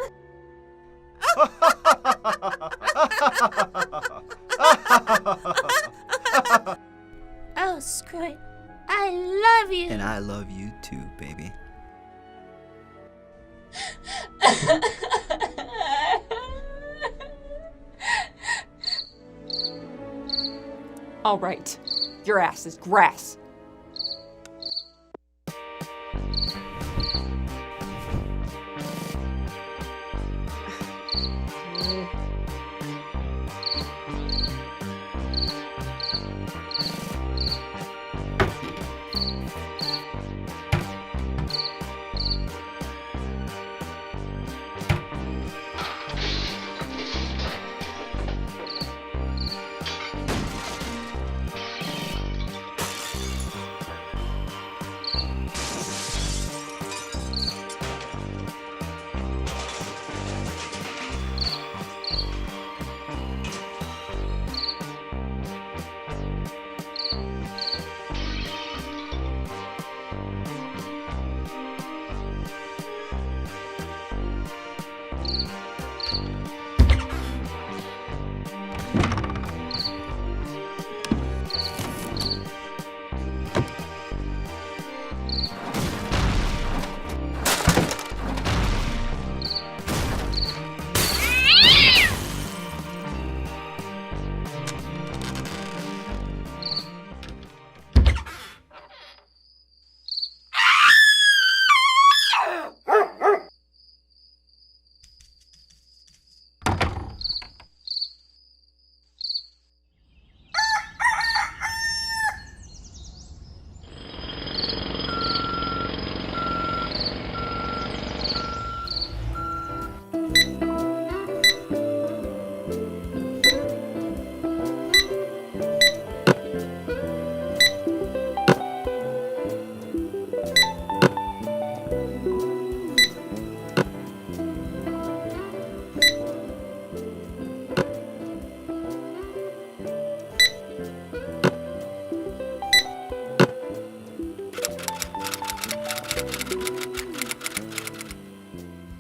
Oh, screw it. I love you.
And I love you too, baby.
All right. Your ass is grass.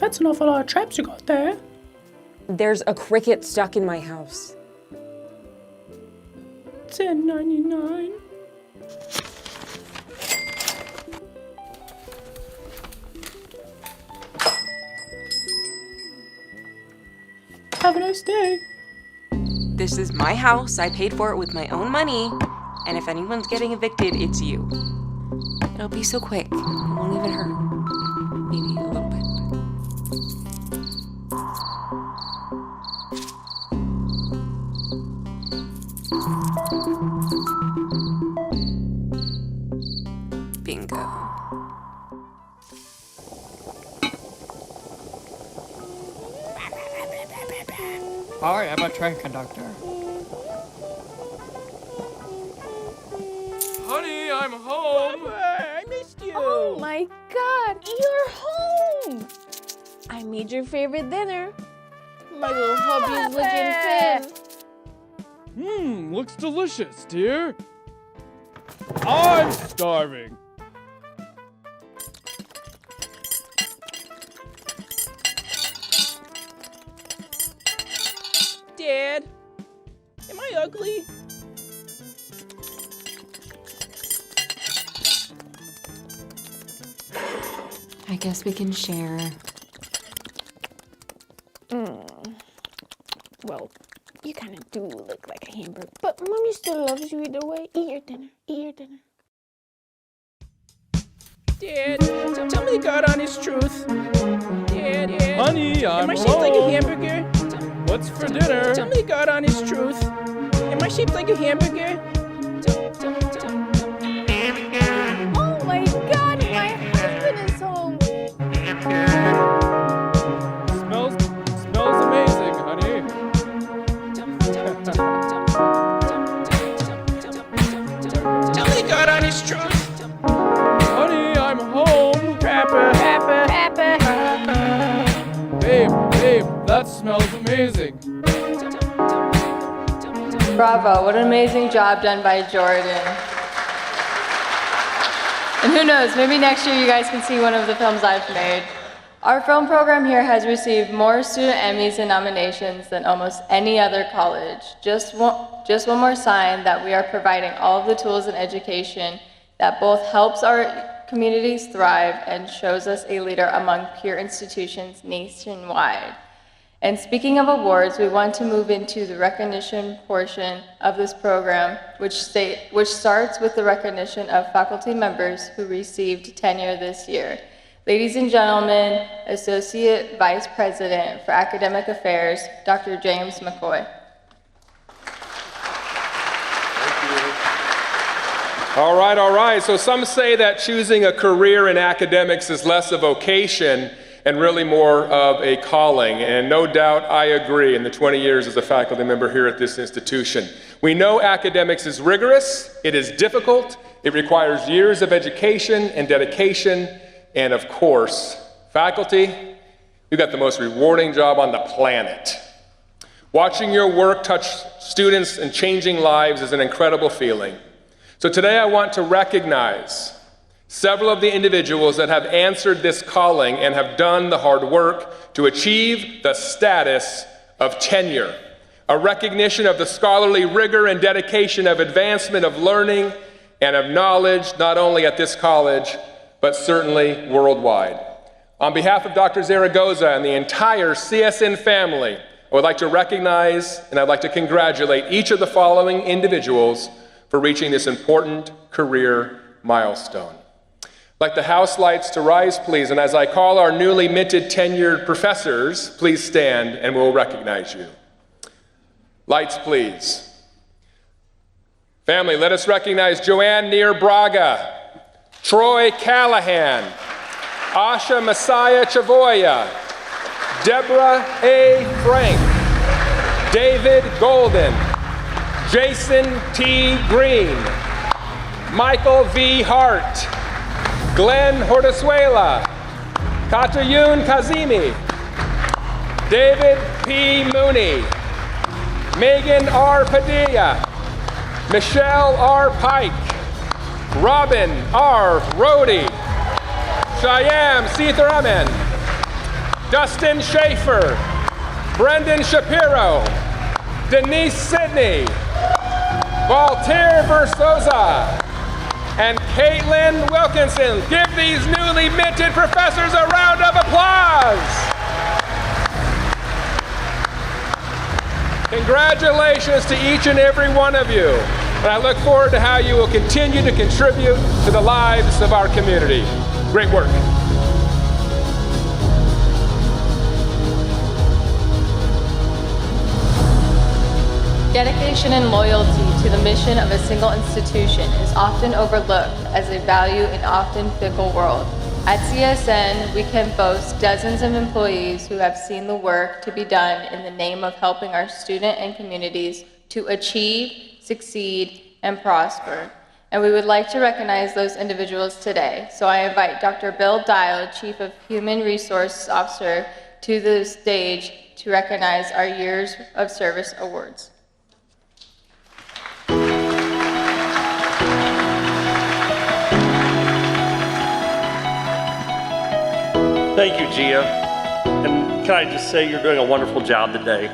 That's an awful lot of traps you got there.
There's a cricket stuck in my house.
$10.99. Have a nice day.
This is my house. I paid for it with my own money. And if anyone's getting evicted, it's you. It'll be so quick. It won't even hurt. Maybe a little bit. Bingo.
I am a train conductor.
Honey, I'm home.
I missed you.
Oh my God, you're home. I made your favorite dinner. My little hubby's looking thin.
Looks delicious, dear. I'm starving.
Dad, am I ugly?
I guess we can share.
Well, you kind of do look like a hamburger, but Mommy still loves you either way. Eat your dinner. Eat your dinner.
Dad, tell me God honest truth. Dad,
Honey, I'm
am I shaped like a
home.
hamburger?
What's for dinner?
Tell me God honest truth. Am I shaped like a hamburger?
Oh my God, my husband is home.
Smells amazing, honey.
Tell me God honest truth.
Honey, I'm home.
Rapper.
Babe, that smells amazing.
Bravo, what an amazing job done by Jordan. And who knows, maybe next year you guys can see one of the films I've made. Our film program here has received more student Emmys and nominations than almost any other college. Just one more sign that we are providing all of the tools and education that both helps our communities thrive and shows us a leader among peer institutions nationwide. And speaking of awards, we want to move into the recognition portion of this program, which starts with the recognition of faculty members who received tenure this year. Ladies and gentlemen, Associate Vice President for Academic Affairs, Dr. James McCoy.
All right. So some say that choosing a career in academics is less a vocation and really more of a calling. And no doubt I agree in the 20 years as a faculty member here at this institution. We know academics is rigorous, it is difficult, it requires years of education and dedication, and of course, faculty, you got the most rewarding job on the planet. Watching your work touch students and changing lives is an incredible feeling. So today I want to recognize several of the individuals that have answered this calling and have done the hard work to achieve the status of tenure, a recognition of the scholarly rigor and dedication of advancement of learning and of knowledge, not only at this college, but certainly worldwide. On behalf of Dr. Zaragoza and the entire CSN family, I would like to recognize and I'd like to congratulate each of the following individuals for reaching this important career milestone. I'd like the house lights to rise, please, and as I call our newly minted tenured professors, please stand and we'll recognize you. Lights, please. Family, let us recognize Joanne Neer Braga, Troy Callahan, Asha Messiah Chavoya, Deborah A. Frank, David Golden, Jason T. Green, Michael V. Hart, Glenn Hordezuela, Katayun Kazimi, David P. Mooney, Megan R. Padilla, Michelle R. Pike, Robin R. Rhodey, Shyam Sitharaman,
Dustin Schaefer, Brendan Shapiro, Denise Sidney, Valtir Versosa, and Caitlin Wilkinson. Give these newly minted professors a round of applause. Congratulations to each and every one of you. And I look forward to how you will continue to contribute to the lives of our community. Great work.
Dedication and loyalty to the mission of a single institution is often overlooked as a value in often fickle world. At CSN, we can boast dozens of employees who have seen the work to be done in the name of helping our student and communities to achieve, succeed, and prosper. And we would like to recognize those individuals today. So I invite Dr. Bill Dial, Chief of Human Resource Officer, to the stage to recognize our Years of Service awards.
Thank you, Gia. And can I just say you're doing a wonderful job today.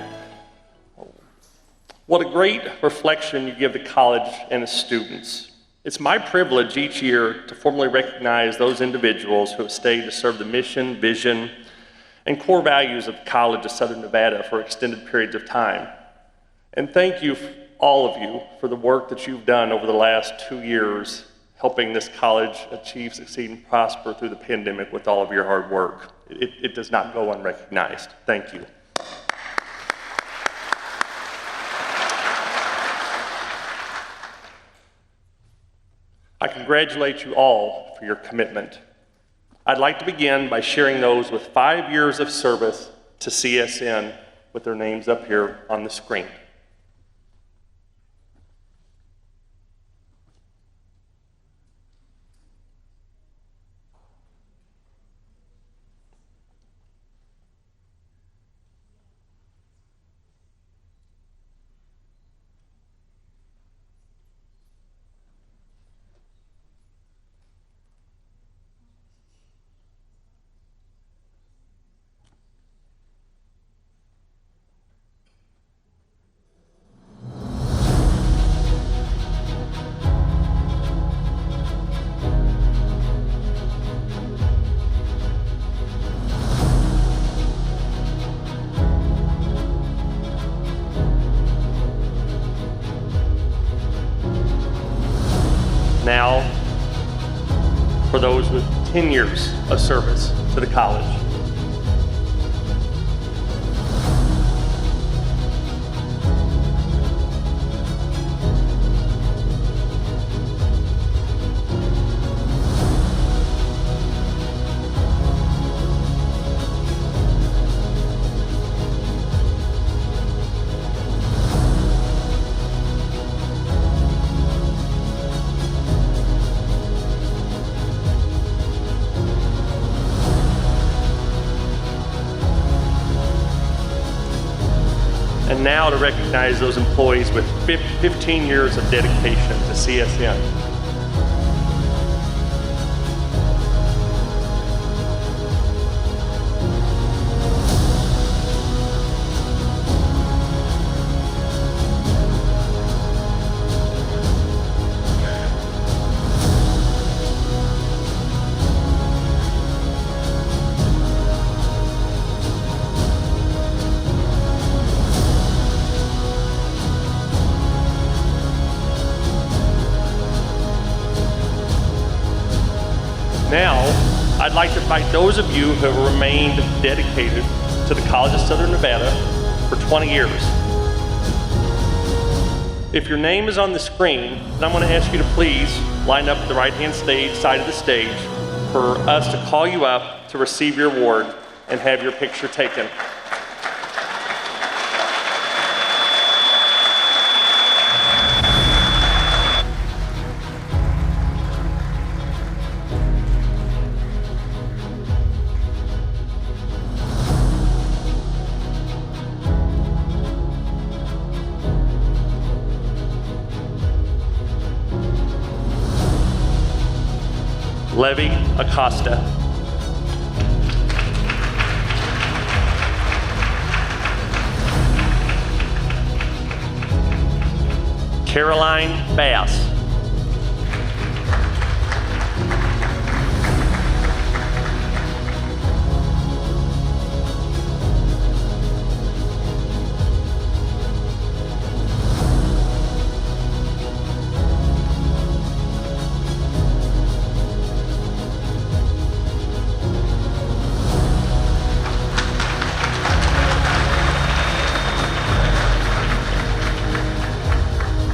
What a great reflection you give the college and its students. It's my privilege each year to formally recognize those individuals who have stayed to serve the mission, vision, and core values of the College of Southern Nevada for extended periods of time. And thank you, all of you, for the work that you've done over the last 2 years helping this college achieve, succeed, and prosper through the pandemic with all of your hard work. It does not go unrecognized. Thank you. I congratulate you all for your commitment. I'd like to begin by sharing those with 5 years of service to CSN with their names up here on the screen. Now, for those with 10 years of service to the college. And now to recognize those employees with 15 years of dedication to CSN. Now, I'd like to invite those of you who have remained dedicated to the College of Southern Nevada for 20 years. If your name is on the screen, then I'm going to ask you to please line up at the right-hand side of the stage for us to call you up to receive your award and have your picture taken. Levy Acosta. Caroline Bass.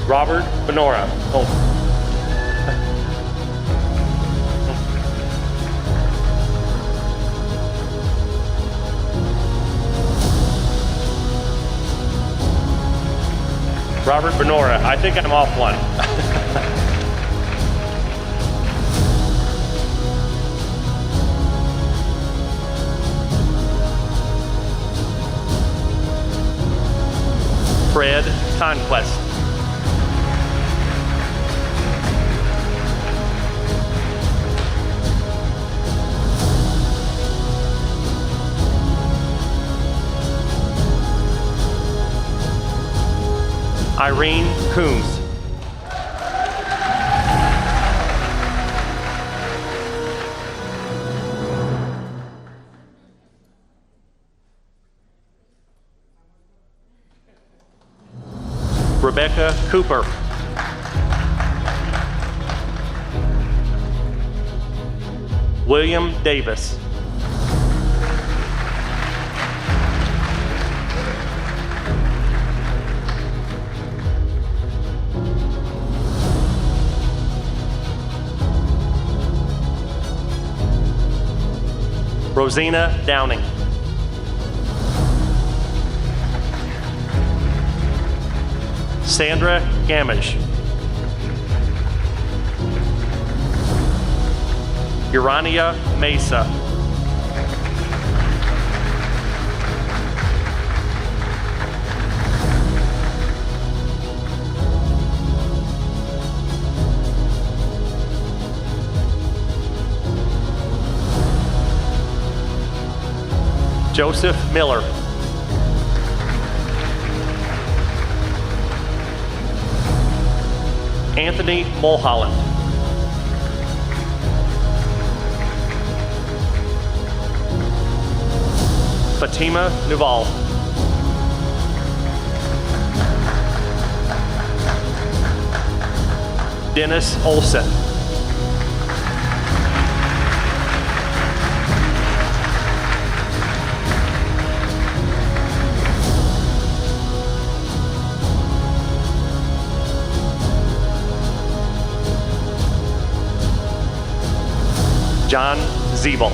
Robert Benora. Oh. Robert Benora. I think I'm off one. Fred Conquest. Irene Coombs. Rebecca Cooper. William Davis. Rosina Downing. Sandra Gamish. Urania Mesa. Joseph Miller. Anthony Mulholland. Fatima Nuval. Dennis Olson. John Ziebel.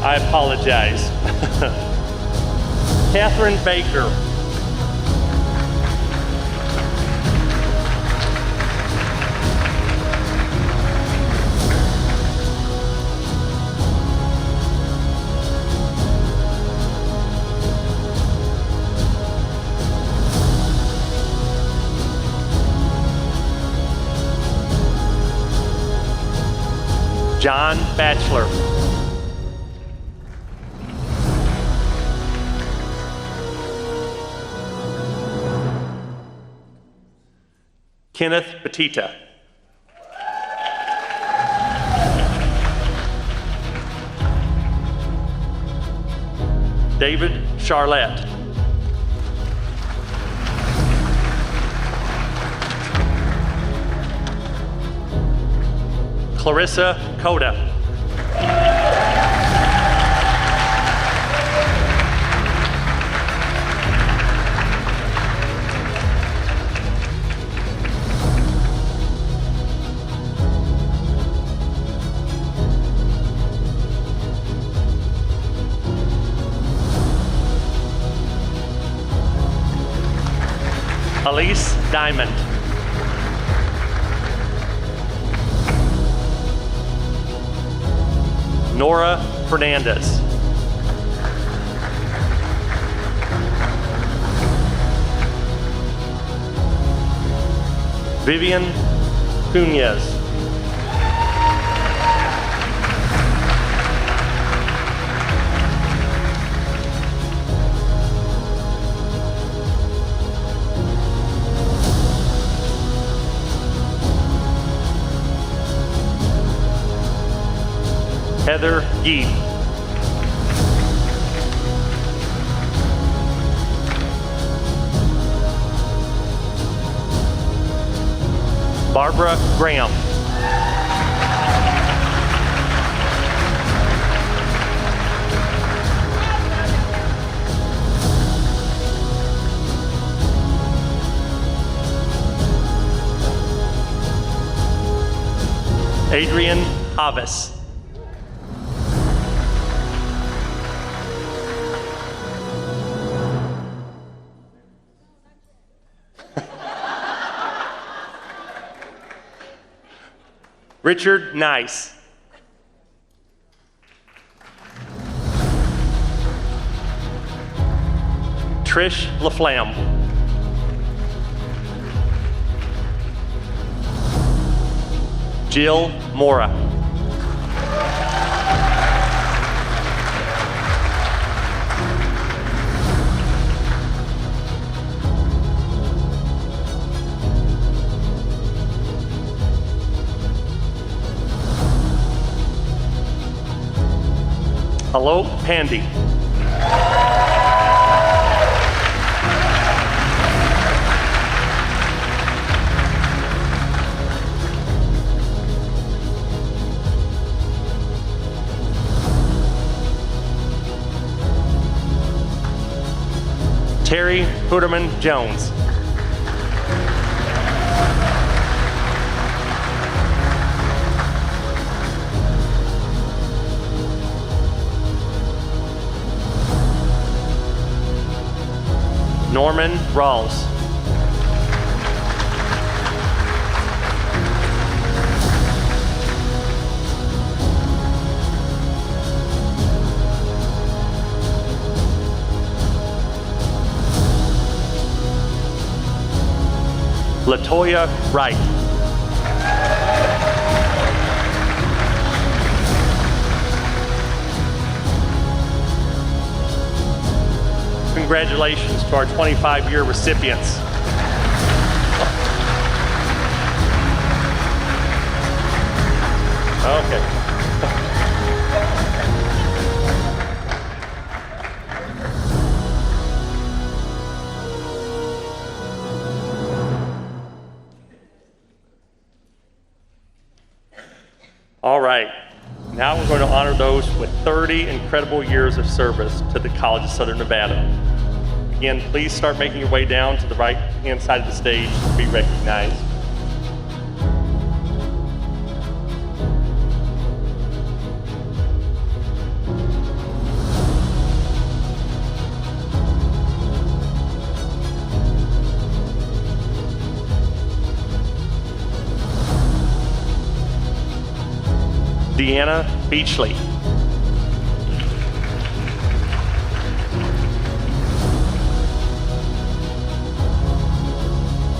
I apologize. Catherine Baker. John Batchelor. Kenneth Batita. David Charlotte. Clarissa Coda. Elise Diamond. Nora Fernandez. Vivian Cunez. Yee. Barbara Graham. Adrian Avis. Richard Nice. Trish LaFlamme. Jill Mora. Hello, Pandy. Terry Hooterman Jones. Norman Rawls. Latoya Wright. Congratulations to our 25-year recipients. Okay. All right, now we're going to honor those with 30 incredible years of service to the College of Southern Nevada. Again, please start making your way down to the right-hand side of the stage to be recognized. Deanna Beachley.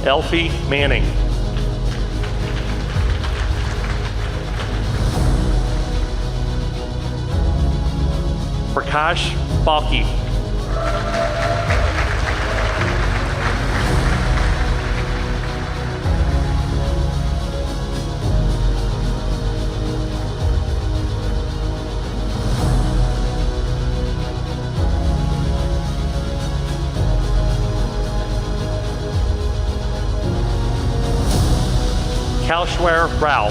Elfie Manning. Prakash Balki. Kalshwar Rao.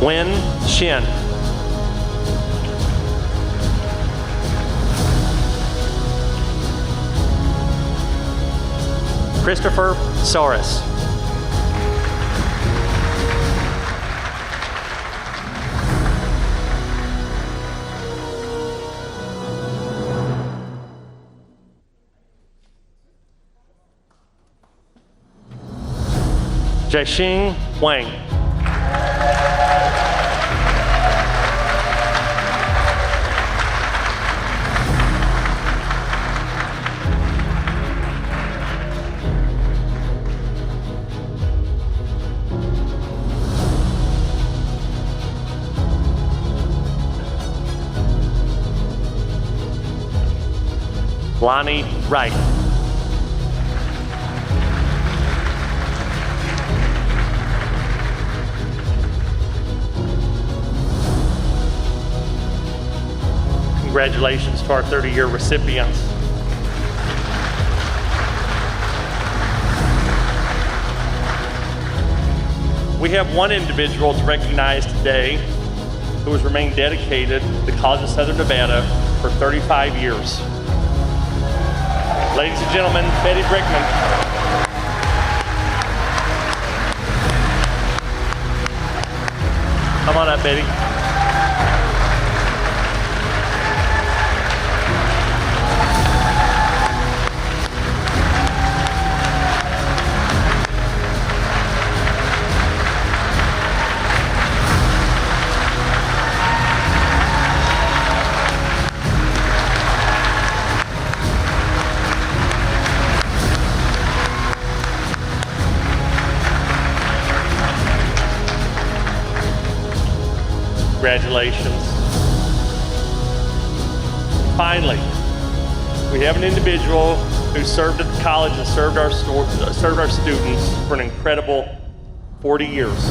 Wen Shin. Christopher Soros. Jaixing Wang. Lonnie Wright. Congratulations to our 30-year recipients. We have one individual to recognize today who has remained dedicated to the College of Southern Nevada for 35 years. Ladies and gentlemen, Betty Brickman. Come on up, Betty. Congratulations. Finally, we have an individual who served at the college and served our students for an incredible 40 years.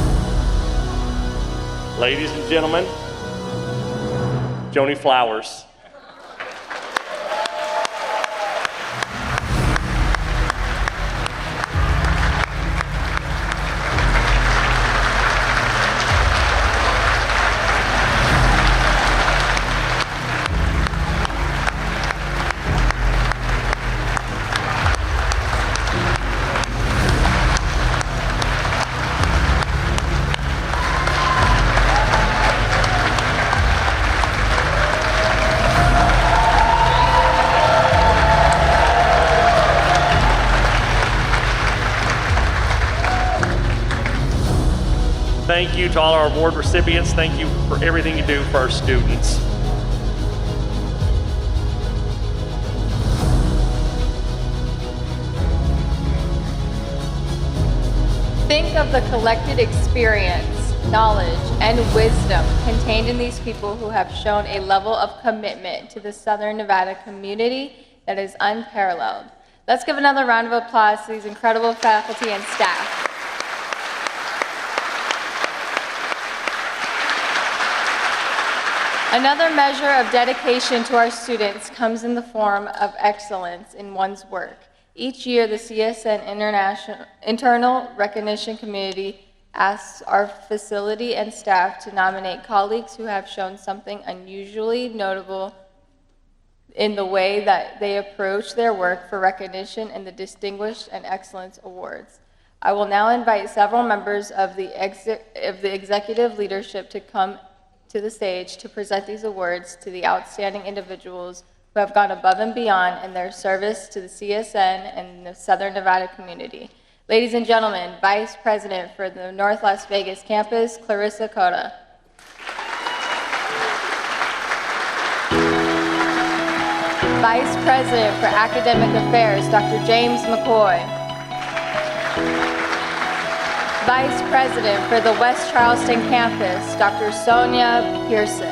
Ladies and gentlemen, Joni Flowers. Thank you to all our award recipients. Thank you for everything you do for our students.
Think of the collected experience, knowledge, and wisdom contained in these people who have shown a level of commitment to the Southern Nevada community that is unparalleled. Let's give another round of applause to these incredible faculty and staff. Another measure of dedication to our students comes in the form of excellence in one's work. Each year, the CSN Internal Recognition Committee asks our facility and staff to nominate colleagues who have shown something unusually notable in the way that they approach their work for recognition in the Distinguished and Excellence Awards. I will now invite several members of the executive leadership to come to the stage to present these awards to the outstanding individuals who have gone above and beyond in their service to the CSN and the Southern Nevada community. Ladies and gentlemen, Vice President for the North Las Vegas campus, Clarissa Cota. Vice President for Academic Affairs, Dr. James McCoy. Vice President for the West Charleston campus, Dr. Sonia Pearson.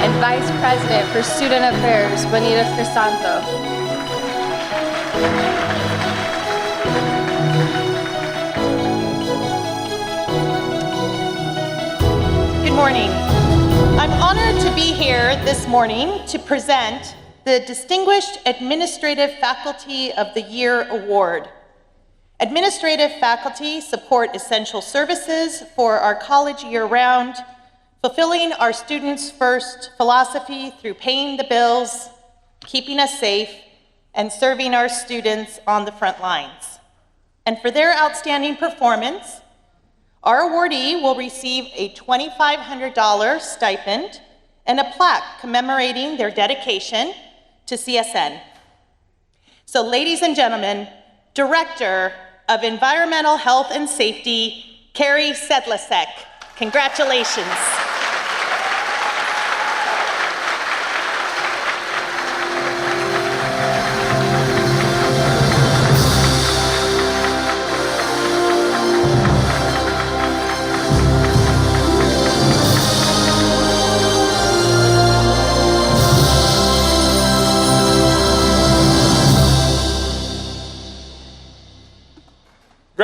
And Vice President for Student Affairs, Juanita Crisanto.
Good morning. I'm honored to be here this morning to present the Distinguished Administrative Faculty of the Year Award. Administrative faculty support essential services for our college year-round, fulfilling our students' first philosophy through paying the bills, keeping us safe, and serving our students on the front lines. And for their outstanding performance, our awardee will receive a $2,500 stipend and a plaque commemorating their dedication to CSN. So, ladies and gentlemen, Director of Environmental Health and Safety, Carrie Sedlasek. Congratulations.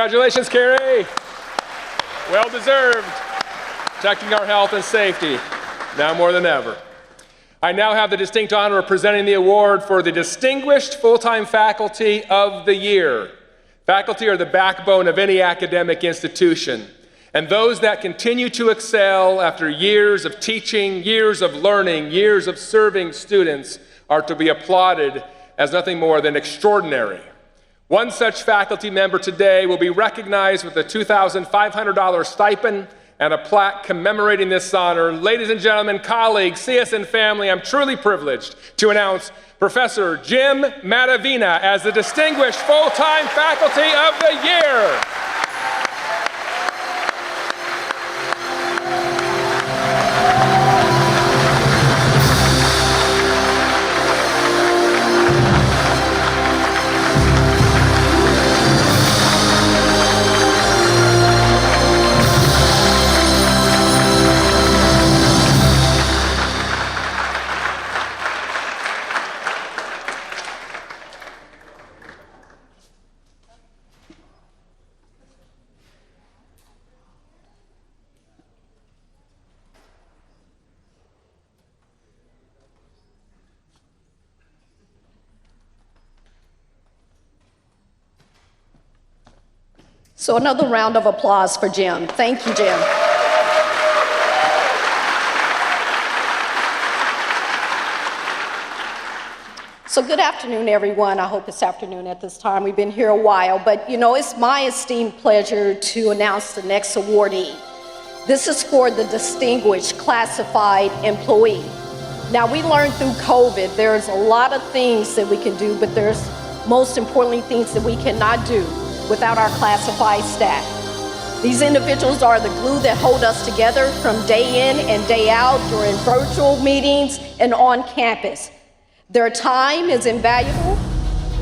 Congratulations, Carrie. Well deserved. Protecting our health and safety, now more than ever. I now have the distinct honor of presenting the award for the Distinguished Full-Time Faculty of the Year. Faculty are the backbone of any academic institution, and those that continue to excel after years of teaching, years of learning, years of serving students are to be applauded as nothing more than extraordinary. One such faculty member today will be recognized with a $2,500 stipend and a plaque commemorating this honor. Ladies and gentlemen, colleagues, CSN family, I'm truly privileged to announce Professor Jim Matavina as the Distinguished Full-Time Faculty of the Year.
So another round of applause for Jim. Thank you, Jim. So good afternoon, everyone. I hope it's afternoon at this time. We've been here a while, but you know, it's my esteemed pleasure to announce the next awardee. This is for the Distinguished Classified Employee. Now, we learned through COVID, there's a lot of things that we can do, but there's most importantly things that we cannot do without our classified staff. These individuals are the glue that hold us together from day in and day out during virtual meetings and on campus. Their time is invaluable,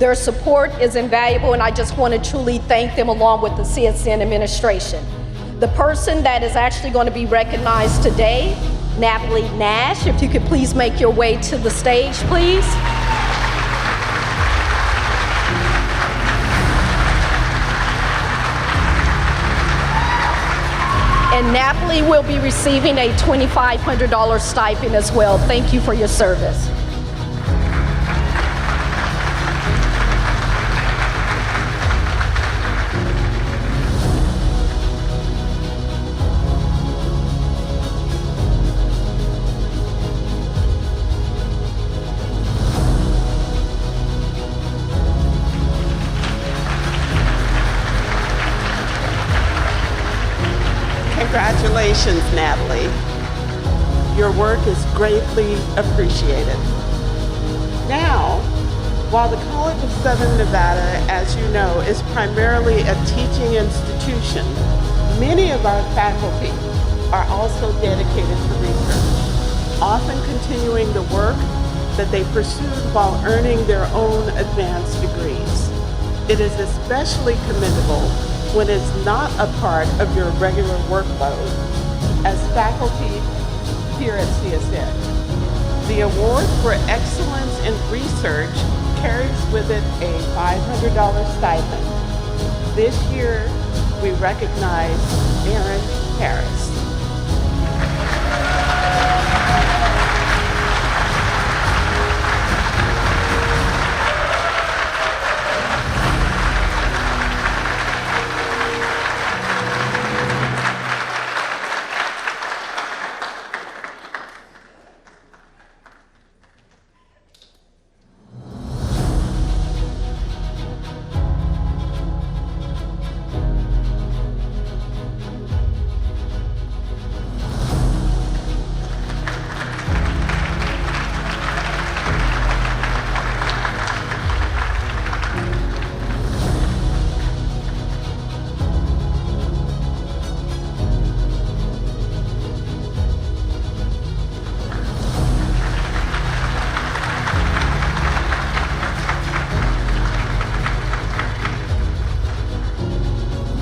their support is invaluable, and I just want to truly thank them along with the CSN administration. The person that is actually going to be recognized today, Natalie Nash, if you could please make your way to the stage, please. And Natalie will be receiving a $2,500 stipend as well. Thank you for your service.
Congratulations, Natalie. Your work is greatly appreciated. Now, while the College of Southern Nevada, as you know, is primarily a teaching institution, many of our faculty are also dedicated to research, often continuing the work that they pursued while earning their own advanced degrees. It is especially commendable when it's not a part of your regular workload as faculty here at CSN. The award for excellence in research carries with it a $500 stipend. This year, we recognize Aaron Harris.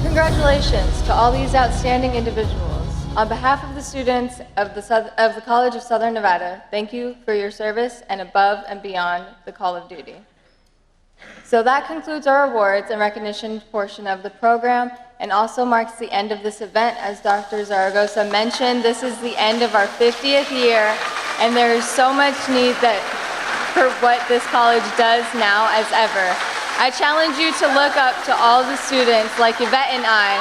Congratulations to all these outstanding individuals. On behalf of the students of the College of Southern Nevada, thank you for your service and above and beyond the call of duty. So that concludes our awards and recognition portion of the program, and also marks the end of this event. As Dr. Zaragoza mentioned, this is the end of our 50th year, and there is so much need for what this college does now as ever. I challenge you to look up to all the students like Yvette and I,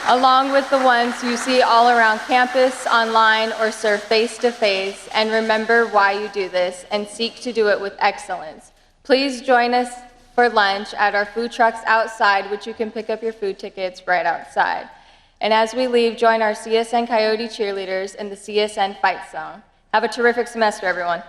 along with the ones you see all around campus, online, or serve face-to-face, and remember why you do this, and seek to do it with excellence. Please join us for lunch at our food trucks outside, which you can pick up your food tickets right outside. And as we leave, join our CSN Coyote cheerleaders in the CSN Fight Zone. Have a terrific semester, everyone.